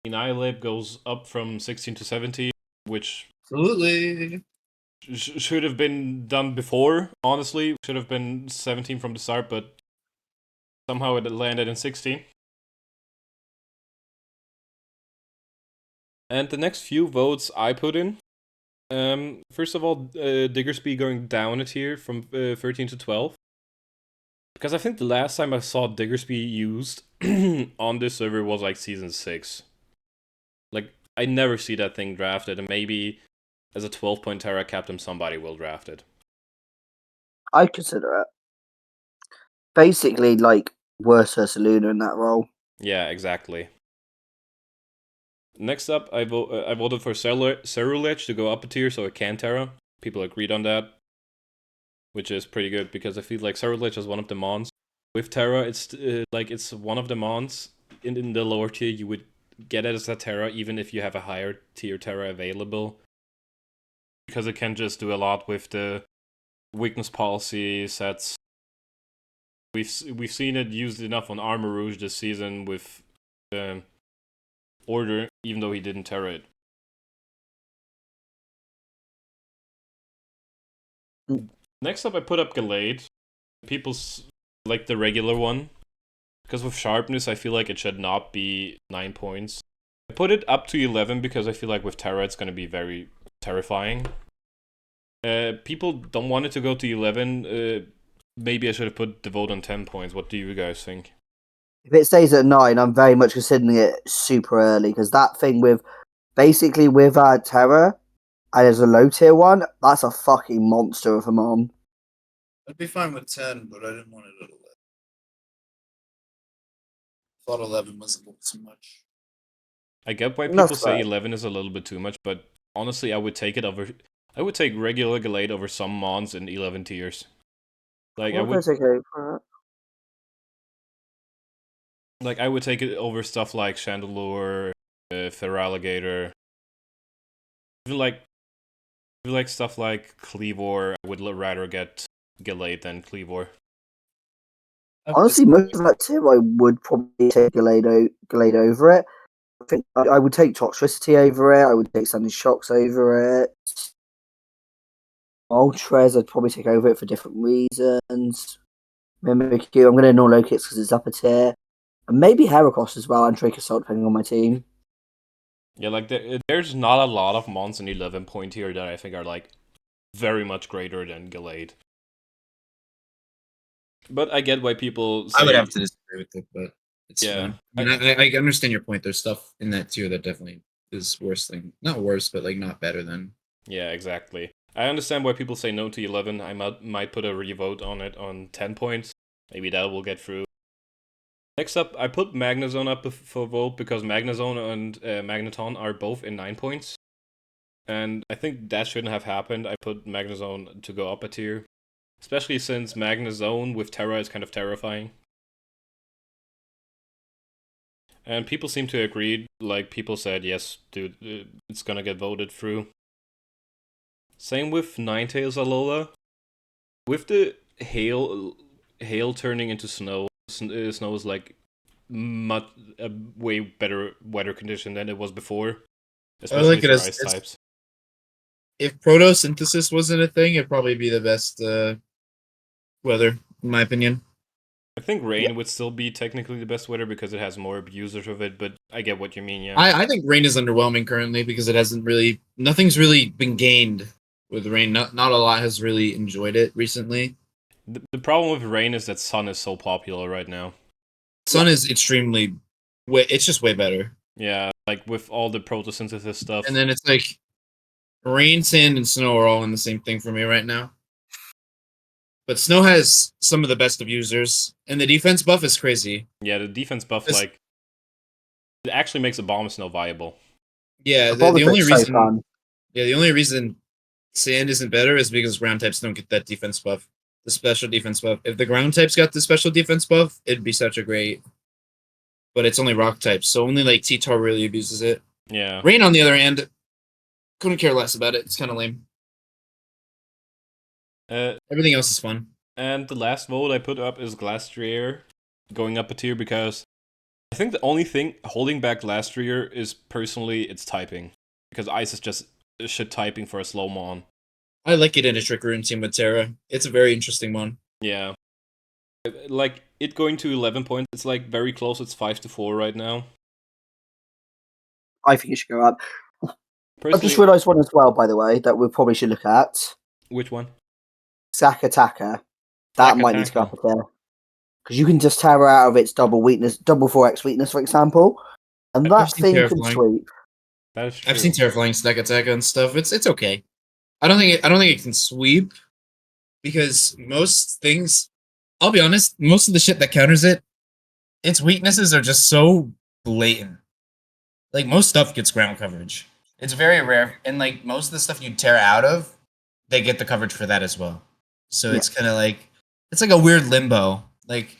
Annihilate goes up from 16 to 17, which Absolutely. should have been done before, honestly. Should have been 17 from the start, but somehow it landed in 16. And the next few votes I put in. First of all, Diggersby going down a tier from 13 to 12. Because I think the last time I saw Diggersby used on this server was like Season 6. Like, I never see that thing drafted, and maybe as a 12-point Terra captain, somebody will draft it. I consider it. Basically, like, worse Ursaluna in that role. Yeah, exactly. Next up, I voted for Cerulege to go up a tier so it can Terra. People agreed on that, which is pretty good because I feel like Cerulege is one of the Mons. With Terra, it's like it's one of the Mons in the lower tier. You would get it as a Terra even if you have a higher tier Terra available, because it can just do a lot with the weakness policy sets. We've seen it used enough on Armor Rouge this season with Order, even though he didn't Terra it. Next up, I put up Gallade. People's like the regular one, because with Sharpness, I feel like it should not be 9 points. I put it up to 11 because I feel like with Terra, it's going to be very terrifying. People don't want it to go to 11. Maybe I should have put the vote on 10 points. What do you guys think? If it stays at 9, I'm very much considering it super early, because that thing with Terra, and as a low tier one, that's a fucking monster of a mom. I'd be fine with 10, but I didn't want it at 11. Thought 11 was a little too much. I get why people That's say fair. 11 is a little bit too much, but honestly, I would take it over. I would take regular Gallade over some Mons in 11 tiers. Like, I would take it over stuff like Chandelure, Feraligatr. Even like stuff like Cleavor, I would rather get Gallade than Cleavor. Honestly, most of that tier, I would probably take Gallade over it. I think I would take Toxicity over it. I would take Sudden Shocks over it. Moltres, I'd probably take over it for different reasons. Mimikyu, I'm going to ignore Lokix because it's upper tier. And maybe Heracross as well, and Drake Assault, depending on my team. Yeah, like there's not a lot of Mons in 11 point here that I think are like very much greater than Gallade. But I get why people say... I would have to disagree with it, but It's Yeah. fine. I mean, I understand your point. There's stuff in that tier that definitely is worse than, not worse, but like not better than. Yeah, exactly. I understand why people say no to 11. I might put a revote on it on 10 points. Maybe that will get through. Next up, I put Magnezone up for vote because Magnezone and Magneton are both in 9 points. And I think that shouldn't have happened. I put Magnezone to go up a tier. Especially since Magnezone with Terra is kind of terrifying. And people seem to agree. Like, people said, yes, dude, it's gonna get voted through. Same with Ninetales Alola. With the hail turning into snow, snow is like much a way better weather condition than it was before, especially like it for as ice types. if photosynthesis wasn't a thing, it'd probably be the best weather, in my opinion. I think rain would still be technically the best weather because it has more users of it, but I get what you mean, yeah. I think rain is underwhelming currently because it hasn't really, nothing's really been gained with rain. Not a lot has really enjoyed it recently. The problem with rain is that sun is so popular right now. Sun is extremely, it's just way better. Yeah, like with all the photosynthesis stuff. And then it's like rain, sand, and snow are all in the same thing for me right now. But snow has some of the best of users, and the defense buff is crazy. Yeah, the defense buff, like, it actually makes a bomb snow viable. Yeah, the only reason, the only reason sand isn't better is because ground types don't get that defense buff, the special defense buff. If the ground types got the special defense buff, it'd be such a great. But it's only rock types, so only like T-Tar really abuses it. Yeah. Rain, on the other hand, couldn't care less about it. It's kind of lame. Everything else is fun. And the last vote I put up is Glastrier, going up a tier because I think the only thing holding back Glastrier is personally its typing. Because Ice is just shit typing for a slow mon. I like it in a Trick Room team with Terra. It's a very interesting one. Yeah. Like, it going to 11 points, it's like very close, it's 5-4 right now. I think it should go up. Personally, I've just realised one as well, by the way, that we probably should look at. Which one? Sakataka. That might need to go up a tier. Because you can just Terra out of its double 4x weakness, for example. And that thing can sweep. That is true. I've seen Terraflying Stack Attack and stuff. It's okay. I don't think it can sweep because most things, I'll be honest, most of the shit that counters it, its weaknesses are just so blatant. Like most stuff gets ground coverage. It's very rare, and like most of the stuff you tear out of, they get the coverage for that as well. So it's kind of like it's like a weird limbo. Like,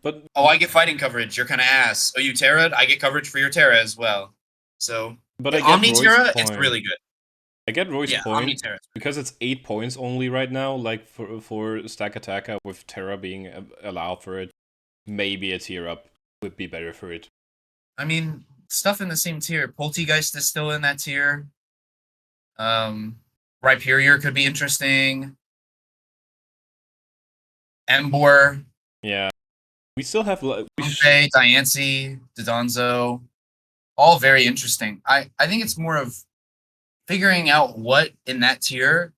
but I get fighting coverage. You're kind of ass. Oh, you Terra? I get coverage for your Terra as well. So, but I get Omni Roy's Terra, point. it's really good. I get Roy's point Omni Terra. because it's 8 points only right now. Like for Stack Attacker with Terra being allowed for it, maybe a tier up would be better for it. I mean, stuff in the same tier. Poltegeist is still in that tier. Rhyperior could be interesting. Embor. Yeah. We still have Diancie, Dodonzo. All very interesting. I think it's more of figuring out what in that tier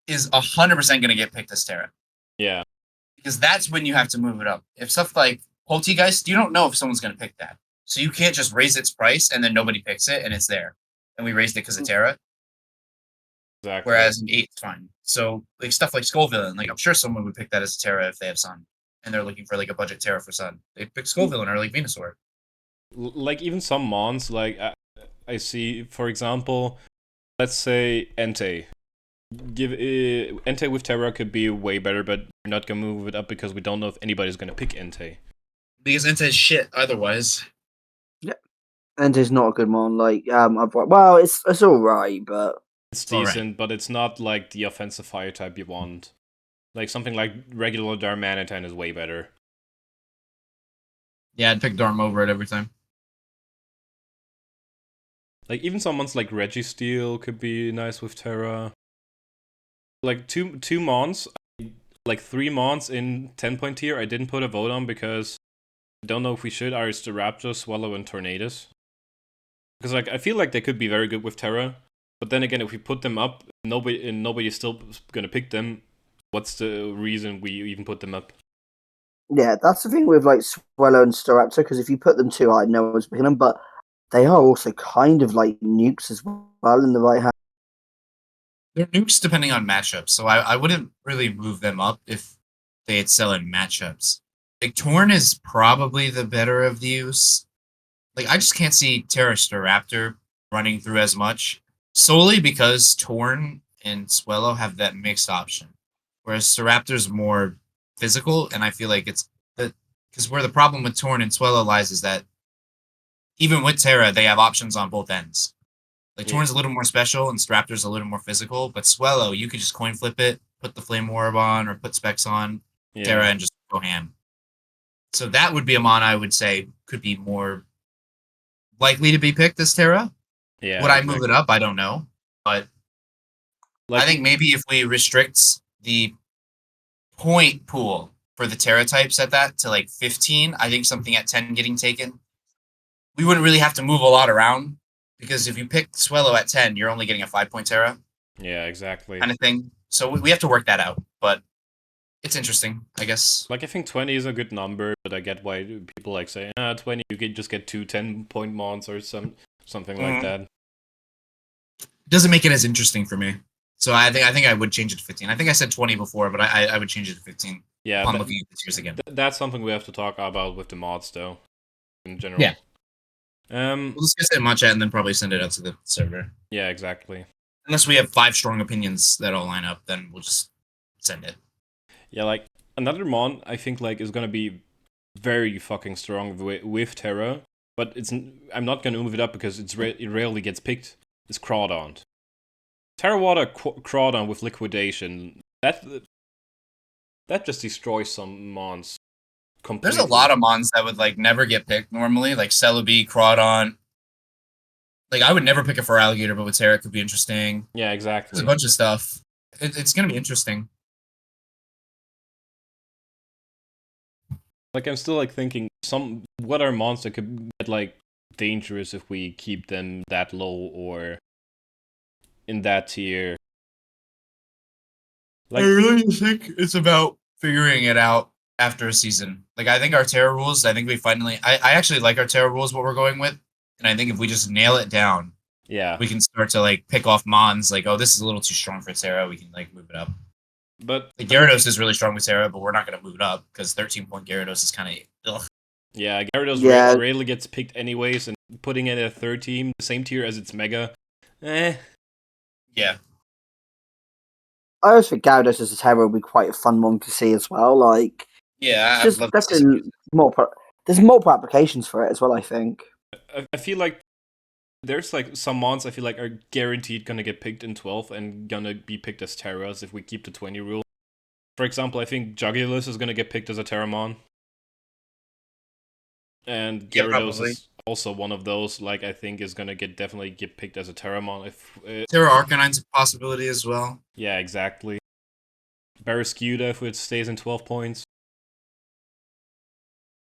is 100% going to get picked as Terra. Yeah. Because that's when you have to move it up. If stuff like Poltegeist, you don't know if someone's going to pick that. So you can't just raise its price and then nobody picks it and it's there. And we raised it because of Terra. Exactly. Whereas in 8, it's fine. So like stuff like Skullvillain, like I'm sure someone would pick that as a Terra if they have Sun. And they're looking for like a budget Terra for Sun. They pick Skullvillain or like Venusaur. Like even some mons, like I see, for example, let's say Entei. Entei with Terra could be way better, but we're not gonna move it up because we don't know if anybody's gonna pick Entei. Because Entei's shit otherwise. Yeah, Entei's not a good mon. Like well, it's all right, but it's decent, but it's not like the offensive fire type you want. Like something like regular Darmanitan is way better. Yeah, I'd pick Darm over it every time. Like even some mons like Registeel could be nice with Terra. Like two mons, like 3 mons in 10-point tier, I didn't put a vote on because I don't know if we should. Are it's the Raptor, Swallow, and Tornadus. Because like I feel like they could be very good with Terra, but then again, if we put them up, nobody's still gonna pick them. What's the reason we even put them up? Yeah, that's the thing with like Swellow and Staraptor, because if you put them too high, no one's picking them, but they are also kind of like nukes as well in the right hand. They're nukes depending on matchups, so I wouldn't really move them up if they excel in matchups. Like Torn is probably the better of the use. Like I just can't see Terrastar Raptor running through as much solely because Torn and Swellow have that mixed option, whereas Staraptor's more physical, and I feel like it's because where the problem with Torn and Swellow lies is that even with Terra, they have options on both ends. Like Torn's a little more special and Straptor's a little more physical, but Swellow, you could just coin flip it, put the Flame Orb on or put Specs on Terra and just go ham. So that would be a mon I would say could be more likely to be picked as Terra. Yeah. Would I move it up? I don't know. But Like, I think maybe if we restrict the point pool for the Terra types at that to like 15, I think something at 10 getting taken, we wouldn't really have to move a lot around. Because if you pick Swellow at 10, you're only getting a 5-point Terra. Yeah, exactly. Kind of thing. So we have to work that out. But it's interesting, I guess. Like, I think 20 is a good number, but I get why people like say, 20, you could just get 2 10-point mons or something like that. It doesn't make it as interesting for me. So I think I would change it to 15. I think I said 20 before, but I would change it to 15. Yeah, upon looking at the tiers again. That's something we have to talk about with the mods, though, in general. Yeah. We'll discuss it in mod chat and then probably send it out to the server. Yeah, exactly. Unless we have 5 strong opinions that all line up, then we'll just send it. Yeah, like, another mon I think, like, is gonna be very fucking strong with Terra, but I'm not gonna move it up because it rarely gets picked. It's Crawdaunt. Terra Water Crawdaunt with Liquidation. That just destroys some mons. Completely. There's a lot of mons that would like never get picked normally, like Celebi, Crawdaunt. Like I would never pick it for Alligator, but with Terra it could be interesting. Yeah, exactly. There's a bunch of stuff. It's gonna be interesting. Like I'm still like thinking what are mons that could get like dangerous if we keep them that low or in that tier. Like, I really think it's about figuring it out after a season. Like I think our Terra rules, I actually like our Terra rules, what we're going with. And I think if we just nail it down, yeah, we can start to like pick off mons like, oh, this is a little too strong for Terra. We can like move it up. But like, Gyarados is really strong with Terra, but we're not gonna move it up because 13-point Gyarados is kind of yeah, Gyarados rarely gets picked anyways, and putting it at 13, the same tier as its Mega, Yeah. I always think Gyarados as a Terra would be quite a fun one to see as well. Like, yeah, just definitely there's multiple applications for it as well. I think. I feel like there's like some mons I feel like are guaranteed gonna get picked in 12 and gonna be picked as Terras if we keep the 20 rule. For example, I think Jugulis is gonna get picked as a Terramon. And Gyarados is also one of those, like, I think is gonna definitely get picked as a Terramon. Terra Arcanine's a possibility as well. Yeah, exactly. Barraskewda if it stays in 12 points.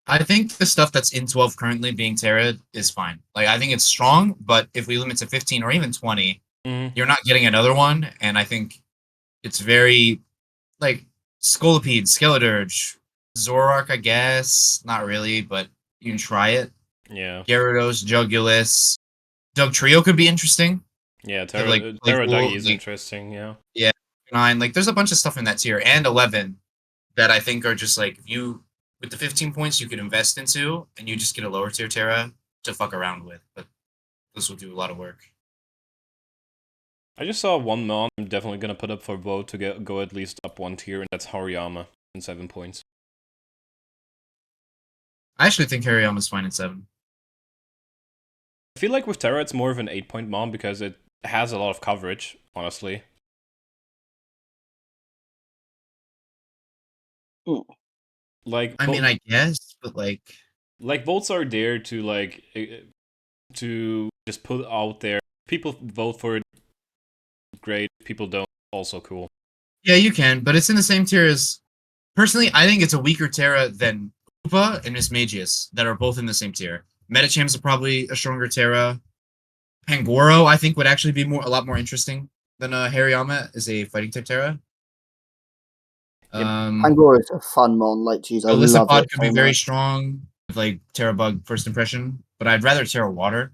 I think the stuff that's in 12 currently being Terra is fine. Like, I think it's strong, but if we limit to 15 or even 20, you're not getting another one, and I think it's very, like, Scolipede, Skeledirge, Zoroark, I guess. Not really, but you can try it. Yeah. Gyarados, Jugulis. Dugtrio could be interesting. Yeah, Terra Dougie is interesting, yeah. Yeah, 9. Like, there's a bunch of stuff in that tier, and 11, that I think are just, like, if you... With the 15 points you could invest into, and you just get a lower tier Terra to fuck around with. But this will do a lot of work. I just saw one mon I'm definitely gonna put up for vote to go at least up one tier, and that's Hariyama in 7 points. I actually think Hariyama's fine in 7. I feel like with Terra it's more of an 8-point mon because it has a lot of coverage, honestly. Ooh. Like, I mean, I guess, but like votes are there to like to just put out there. People vote for it, great. People don't, also cool. Yeah, you can, but it's in the same tier as. Personally, I think it's a weaker Terra than Koopa and Mismagius that are both in the same tier. Metachamps are probably a stronger Terra. Pangoro, I think, would actually be a lot more interesting than Hariyama as a fighting type Terra. Pangoro is a fun mon, like to use. I Alyssa love Pod it could so be very much. strong with like Terra Bug first impression, but I'd rather Terra Water.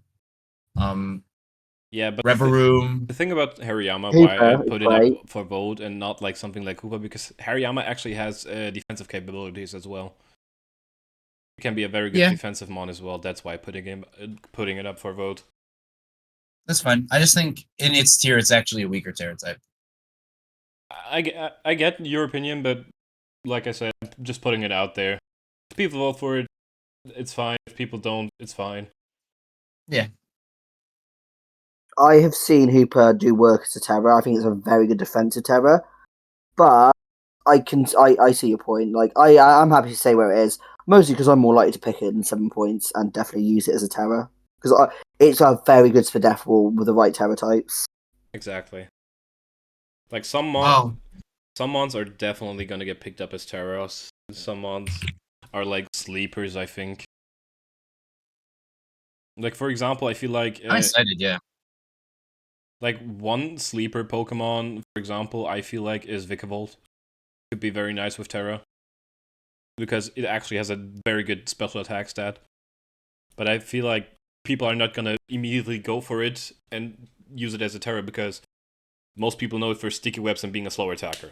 Yeah, but Reverum. the thing about Hariyama, why I Hooper is put it up great. for vote and not like something like Hoopa, because Hariyama actually has defensive capabilities as well. It can be a very good Yeah. defensive mon as well. That's why putting it up for vote. That's fine. I just think in its tier, it's actually a weaker Terra type. I get your opinion, but like I said, just putting it out there. If people vote for it, it's fine. If people don't, it's fine. Yeah. I have seen Hooper do work as a terror. I think it's a very good defensive terror, but I see your point. Like I'm happy to say where it is, mostly because I'm more likely to pick it in 7 points and definitely use it as a terror because it's a very good for death wall with the right terror types. Exactly. Like some mons are definitely gonna get picked up as terrors. Some mons are like sleepers, I think. Like for example, I feel like I'm excited, yeah. like one sleeper Pokemon, for example, I feel like is Vikavolt. Could be very nice with Terra. Because it actually has a very good special attack stat. But I feel like people are not gonna immediately go for it and use it as a Terra because most people know it for sticky webs and being a slower attacker.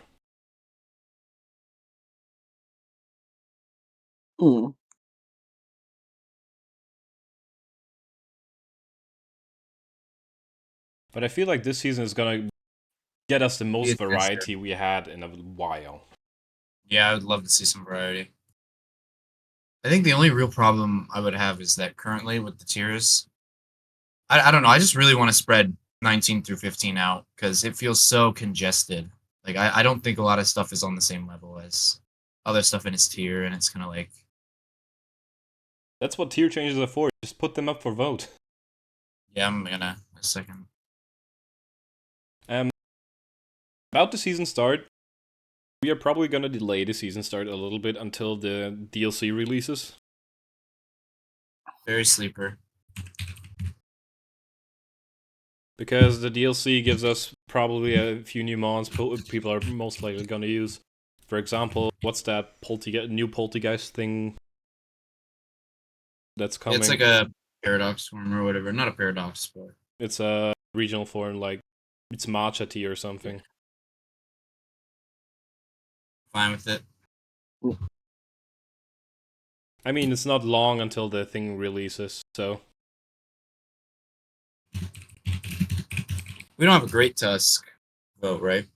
Hmm. But I feel like this season is gonna get us the most Be a tester. variety we had in a while. Yeah, I would love to see some variety. I think the only real problem I would have is that currently with the tiers, I don't know. I just really want to spread 19 through 15 out because it feels so congested. Like I don't think a lot of stuff is on the same level as other stuff in its tier, and it's kind of like That's what tier changes are for. Just put them up for vote. yeah. I'm gonna a second. About the season start, we are probably gonna delay the season start a little bit until the DLC releases. Very sleeper. Because the DLC gives us probably a few new mons people are most likely gonna use. For example, what's that new Poltergeist thing that's coming? It's like a paradox form or whatever. Not a paradox, but It's a regional form, like it's matcha tea or something. fine with it. I mean, it's not long until the thing releases, so We don't have a great Tusk vote, right?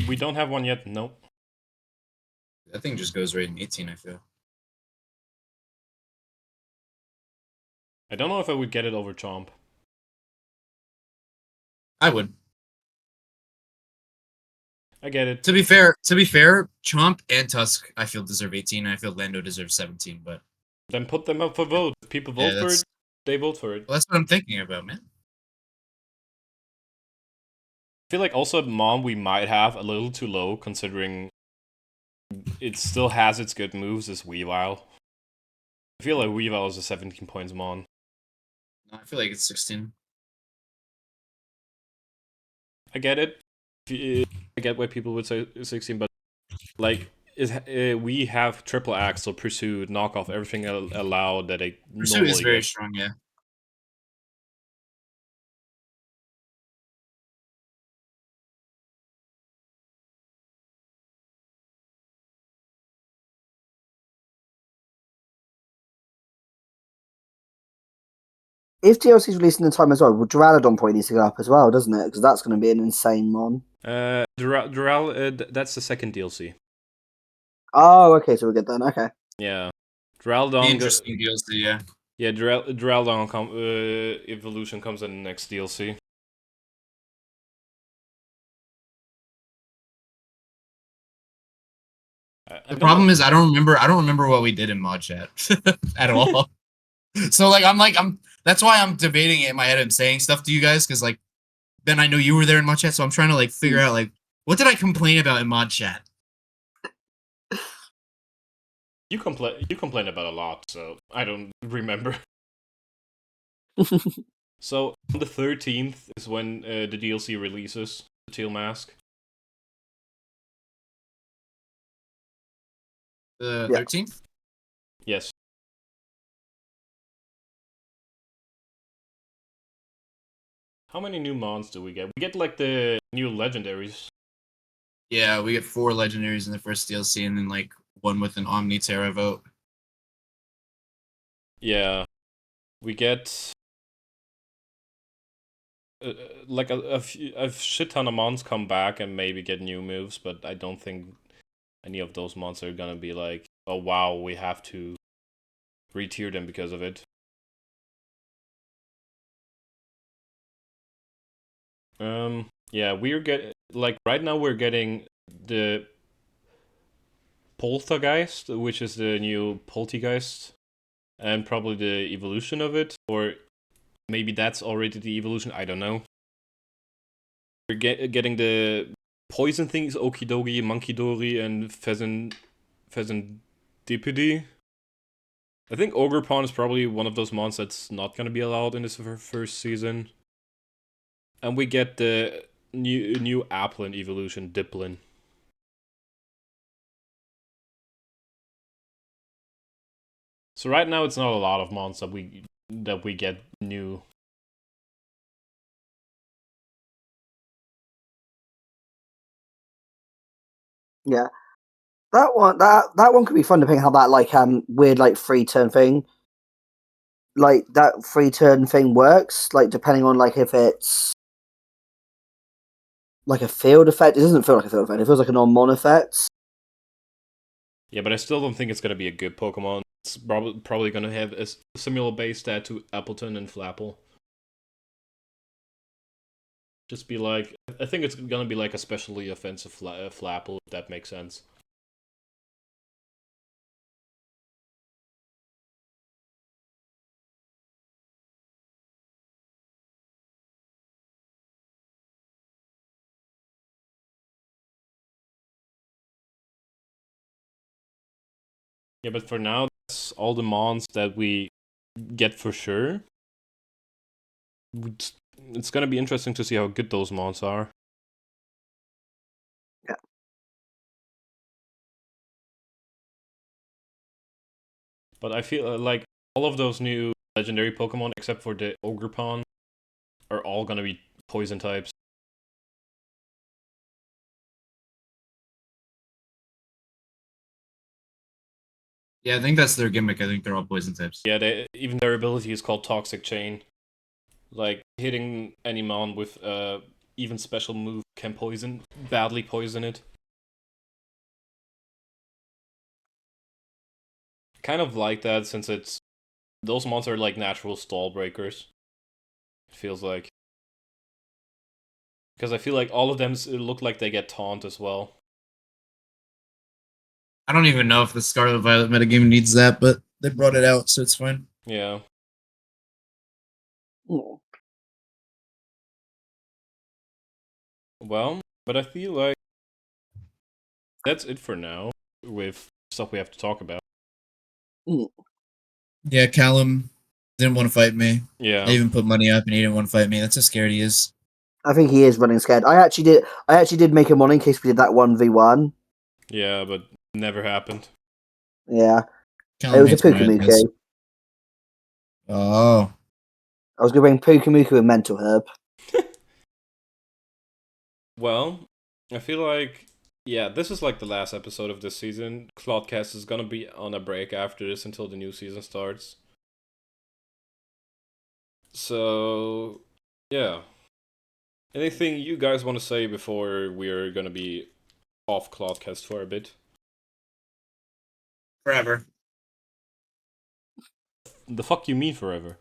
we don't have one yet. Nope. That thing just goes right in 18. I feel. I don't know if I would get it over Chomp. I would. I get it. To be fair, Chomp and Tusk I feel deserve 18. And I feel Lando deserves 17. But Then put them up for vote. If people vote for it, they vote for it. well, that's what I'm thinking about, man. I feel like also Mom we might have a little too low considering it still has its good moves as Weavile. I feel like Weavile is a 17 points Mon. No, I feel like it's 16. I get it. I get why people would say 16, but like we have triple axle, pursuit, knockoff, everything allowed that I Pursuit normally is very get. strong, yeah. If DLC is releasing in time as well, well, Duraludon probably needs to go up as well, doesn't it? Because that's going to be an insane mon. That's the second DLC. Oh, okay, so we're good then. Okay. Yeah. The Duraludon. interesting DLC, yeah. Yeah, Duraludon evolution comes in the next DLC. The problem is I don't remember what we did in mod chat at all. So that's why I'm debating it in my head and saying stuff to you guys because like then I know you were there in mod chat, so I'm trying to like figure out like what did I complain about in mod chat? You complain about a lot, so I don't remember. So on the 13th is when the DLC releases, the Teal Mask. The Yeah. 13th? Yes. How many new mons do we get? We get like the new legendaries. Yeah, we get 4 legendaries in the first DLC and then like one with an Omni Terra vote. Yeah. We get like a shit ton of mons come back and maybe get new moves, but I don't think any of those mons are gonna be like, oh wow, we have to re-tier them because of it. Yeah, right now we're getting the Poltergeist, which is the new Poltergeist, and probably the evolution of it, or maybe that's already the evolution. I don't know. We're getting the poison things: Okidogi, Monkey and Pheasant Deputy. I think Ogre Pawn is probably one of those mons that's not gonna be allowed in this first season. And we get the new Applin evolution, Diplin. So right now it's not a lot of mons that we get new. Yeah. That one could be fun depending how that like weird like free turn thing. Like that free turn thing works, like depending on like if it's like a field effect. It doesn't feel like a field effect, it feels like a non-mon effect. Yeah, but I still don't think it's gonna be a good Pokemon. It's probably gonna have a similar base stat to Appleton and Flapple. Just be like, I think it's gonna be like a specially offensive Flapple, if that makes sense. Yeah, but for now, that's all the mons that we get for sure. It's gonna be interesting to see how good those mons are. Yeah. But I feel like all of those new legendary Pokemon, except for the Ogerpon, are all gonna be poison types. Yeah, I think that's their gimmick. I think they're all poison types. Yeah, even their ability is called Toxic Chain. Like, hitting any mon with even special move can badly poison it. Kind of like that, since those mons are like natural stall breakers. It feels like. Because I feel like all of them look like they get taunt as well. I don't even know if the Scarlet Violet metagame needs that, but they brought it out, so it's fine. Yeah. Mm. Well, but I feel like that's it for now with stuff we have to talk about. Mm. Yeah, Callum didn't want to fight me. Yeah. I even put money up and he didn't want to fight me. That's how scared he is. I think he is running scared. I actually did make him on in case we did that 1v1. Yeah, but never happened. Yeah. Callum It was a hates my ideas. Pukumuku. Oh. I was going to bring Pukumuku and Mental Herb. Well, I feel like, yeah, this is like the last episode of this season. Clodcast is gonna be on a break after this until the new season starts. So, yeah. Anything you guys want to say before we're gonna be off Clodcast for a bit? Forever. The fuck you mean forever?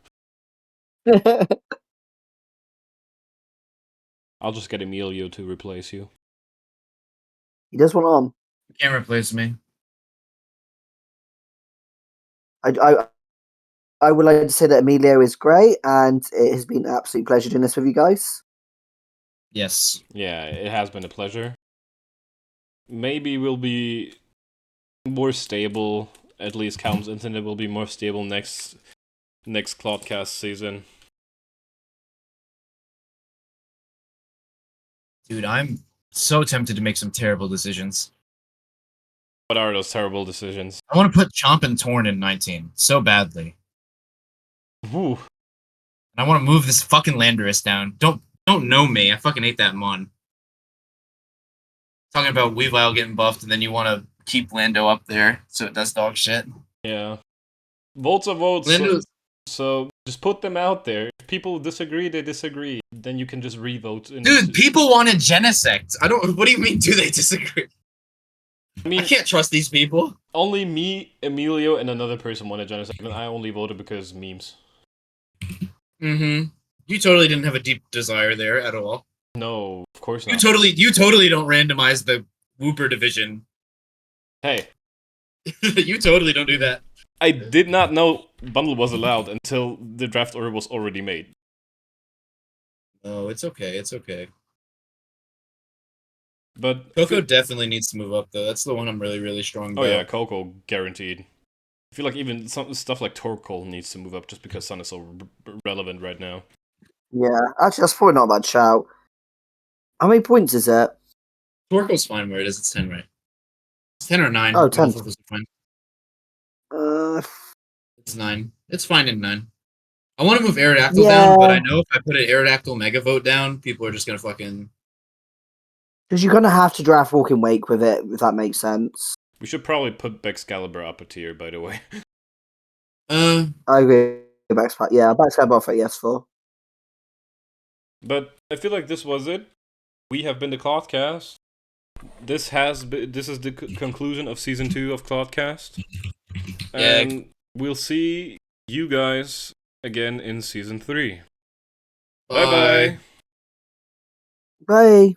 I'll just get Emilio to replace you. He does want on. You can't replace me. I would like to say that Emilio is great, and it has been an absolute pleasure doing this with you guys. Yes. Yeah, it has been a pleasure. Maybe we'll be more stable. At least Calum's internet will be more stable next Clodcast season. Dude, I'm so tempted to make some terrible decisions. What are those terrible decisions? I want to put Chomp and Torn in 19 so badly. Woo. And I want to move this fucking Landorus down. Don't know me. I fucking hate that mon. Talking about Weavile getting buffed, and then you want to keep Lando up there so it does dog shit. Yeah. Votes are votes. Lando, So just put them out there. If people disagree, they disagree. Then you can just re-vote. dude, people wanted Genesect. I don't. What do you mean? Do they disagree? I mean, I can't trust these people. only me, Emilio, and another person wanted Genocide, and I only voted because memes. Mm-hmm. You totally didn't have a deep desire there at all. No, of course You not. totally don't randomize the Wooper division. Hey, You totally don't do that. I did not know bundle was allowed until the draft order was already made. Oh, it's okay. It's okay. But Coco definitely needs to move up, though. That's the one I'm really, really strong about. oh yeah, Coco guaranteed. I feel like even some stuff like Torkoal needs to move up just because Sun is so relevant right now. Yeah, actually, that's probably not a bad shout. How many points is it? Torko's fine where it is. It's 10, right? It's 10 or 9. Oh, 10. Both of those are fine. Uh, It's 9. It's fine in 9. I want to move Aerodactyl Yeah. down, but I know if I put an Aerodactyl Mega Vote down, people are just going to fucking... because you're gonna have to draft Walking Wake with it, if that makes sense. We should probably put Excalibur up a tier, by the way. Uh, I agree. Yeah, Backstab off at yes4. But I feel like this was it. We have been the Clodcast. This is the conclusion of season 2 of Clodcast. Yeah. And we'll see you guys again in season 3. bye. Bye bye. Bye.